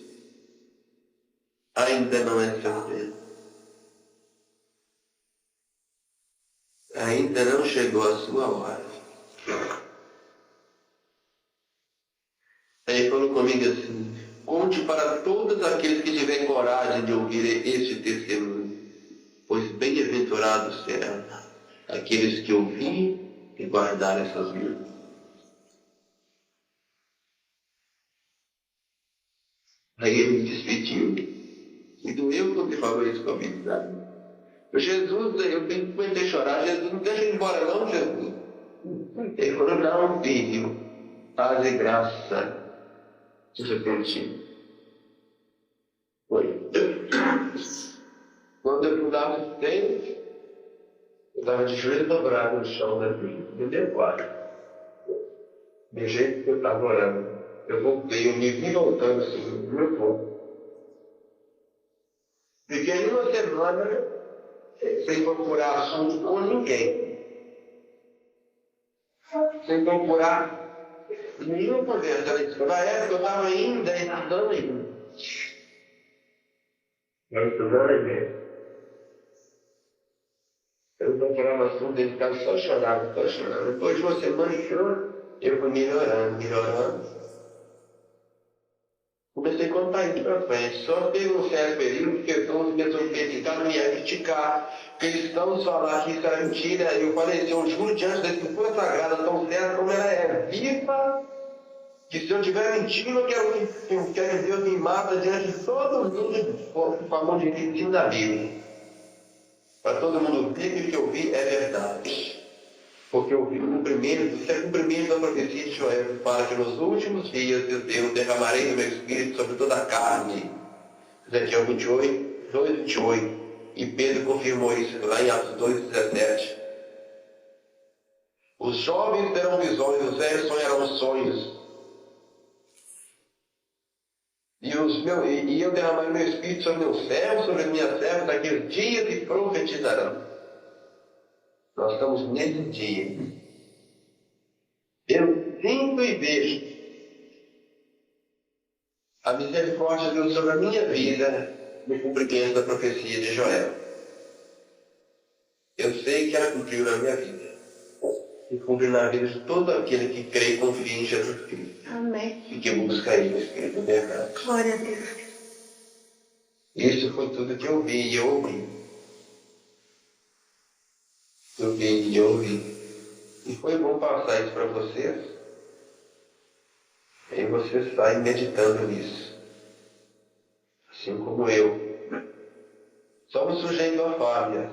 Ainda não é seu tempo. Ainda não chegou a sua hora. Aí ele falou comigo assim: conte para todos aqueles que tiverem coragem de ouvir este testemunho, pois bem-aventurados serão aqueles que ouvirem e guardarem essas vidas. Aí ele me despediu. E doeu quando ele falou isso comigo, sabe? Jesus, eu comecei a chorar. Jesus, não deixa ele embora não, Jesus. Ele falou: não, filho, paz e graça seja contigo. Foi. Quando eu mudava o tempo, eu estava de joelho dobrado no chão da vida, no meu quarto. Do jeito que eu estava orando. Eu voltei, eu me vi voltando assim, no meu corpo. Fiquei uma semana sem procurar assunto com ninguém. Sem procurar nenhuma conversa. Na época eu estava ainda estudando ainda. Eu procurava assunto, ele ficava só chorando. Depois de uma semana eu fui melhorando. Comecei a contar isso para frente. Só teve um certo período que eu começou a criticar, me ia criticar. Cristãos falaram que isso era mentira. Eu falei assim: eu juro diante da Escritura Sagrada, tão certa como ela é viva, que se eu estiver mentindo, eu quero que Deus me mata diante de todo mundo com a mão de ensino da Bíblia. Para todo mundo ver que o que eu vi é verdade. Porque eu vi o cumprimento da profecia de Joel, que fala que nos últimos dias eu derramarei do meu espírito sobre toda a carne. Ezequiel 28, 2:28. E Pedro confirmou isso lá em Atos 2:17. Os jovens terão visões, os velhos sonharão sonhos. E eu derramarei meu espírito sobre meus servos, sobre as minhas servas, naqueles dias e profetizarão. Nós estamos nesse dia. Eu sinto e vejo a misericórdia de Deus sobre a minha vida no cumprimento da profecia de Joel. Eu sei que ela cumpriu na minha vida. E cumpre na vida de todo aquele que crê e confia em Jesus Cristo. Amém. E que busca Ele no Espírito de verdade. Glória a Deus. Isso foi tudo que eu vi e eu ouvi. Eu vi e ouvi. E foi bom passar isso para vocês. E vocês saem meditando nisso. Assim como eu. Somos sujeitos a falhas.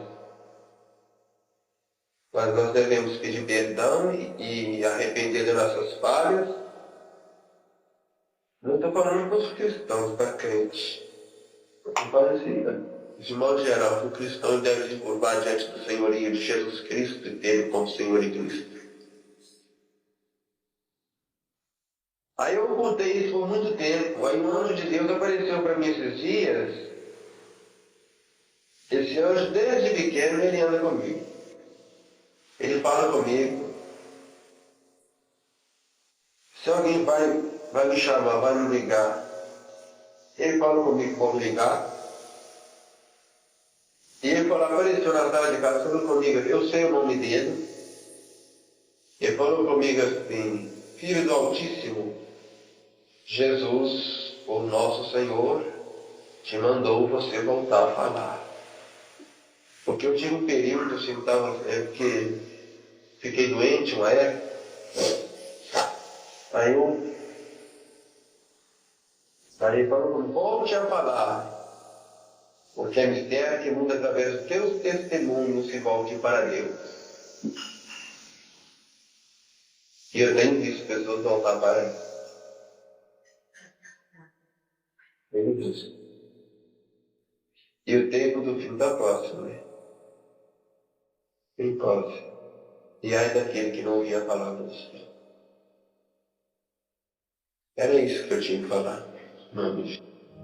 Mas nós devemos pedir perdão e arrepender das nossas falhas. Não estou falando para os cristãos, para crentes. Estou falando assim, de modo geral, o cristão deve se curvar diante do senhorio de Jesus Cristo e ter como Senhor e Cristo. Aí eu ocultei isso por muito tempo. Aí um anjo de Deus apareceu para mim esses dias. Esse anjo, desde pequeno, ele anda comigo. Ele fala comigo. Se alguém vai me chamar, vai me ligar, ele fala comigo como ligar. E ele falou, apareceu na sala de casa, falou comigo, eu sei o nome dele. Ele falou comigo assim: Filho do Altíssimo, Jesus, o nosso Senhor, te mandou você voltar a falar. Porque eu tive um período assim, que fiquei doente uma época. Aí ele falou, volte a falar. Porque é mistério que muda através dos teus testemunhos se volte para Deus. E eu tenho visto pessoas voltar para Ele. Tenho visto. E o tempo do fim está próximo, né? Bem próximo. E ai daquele que não ouvia a palavra do Senhor. Era isso que eu tinha que falar. Não,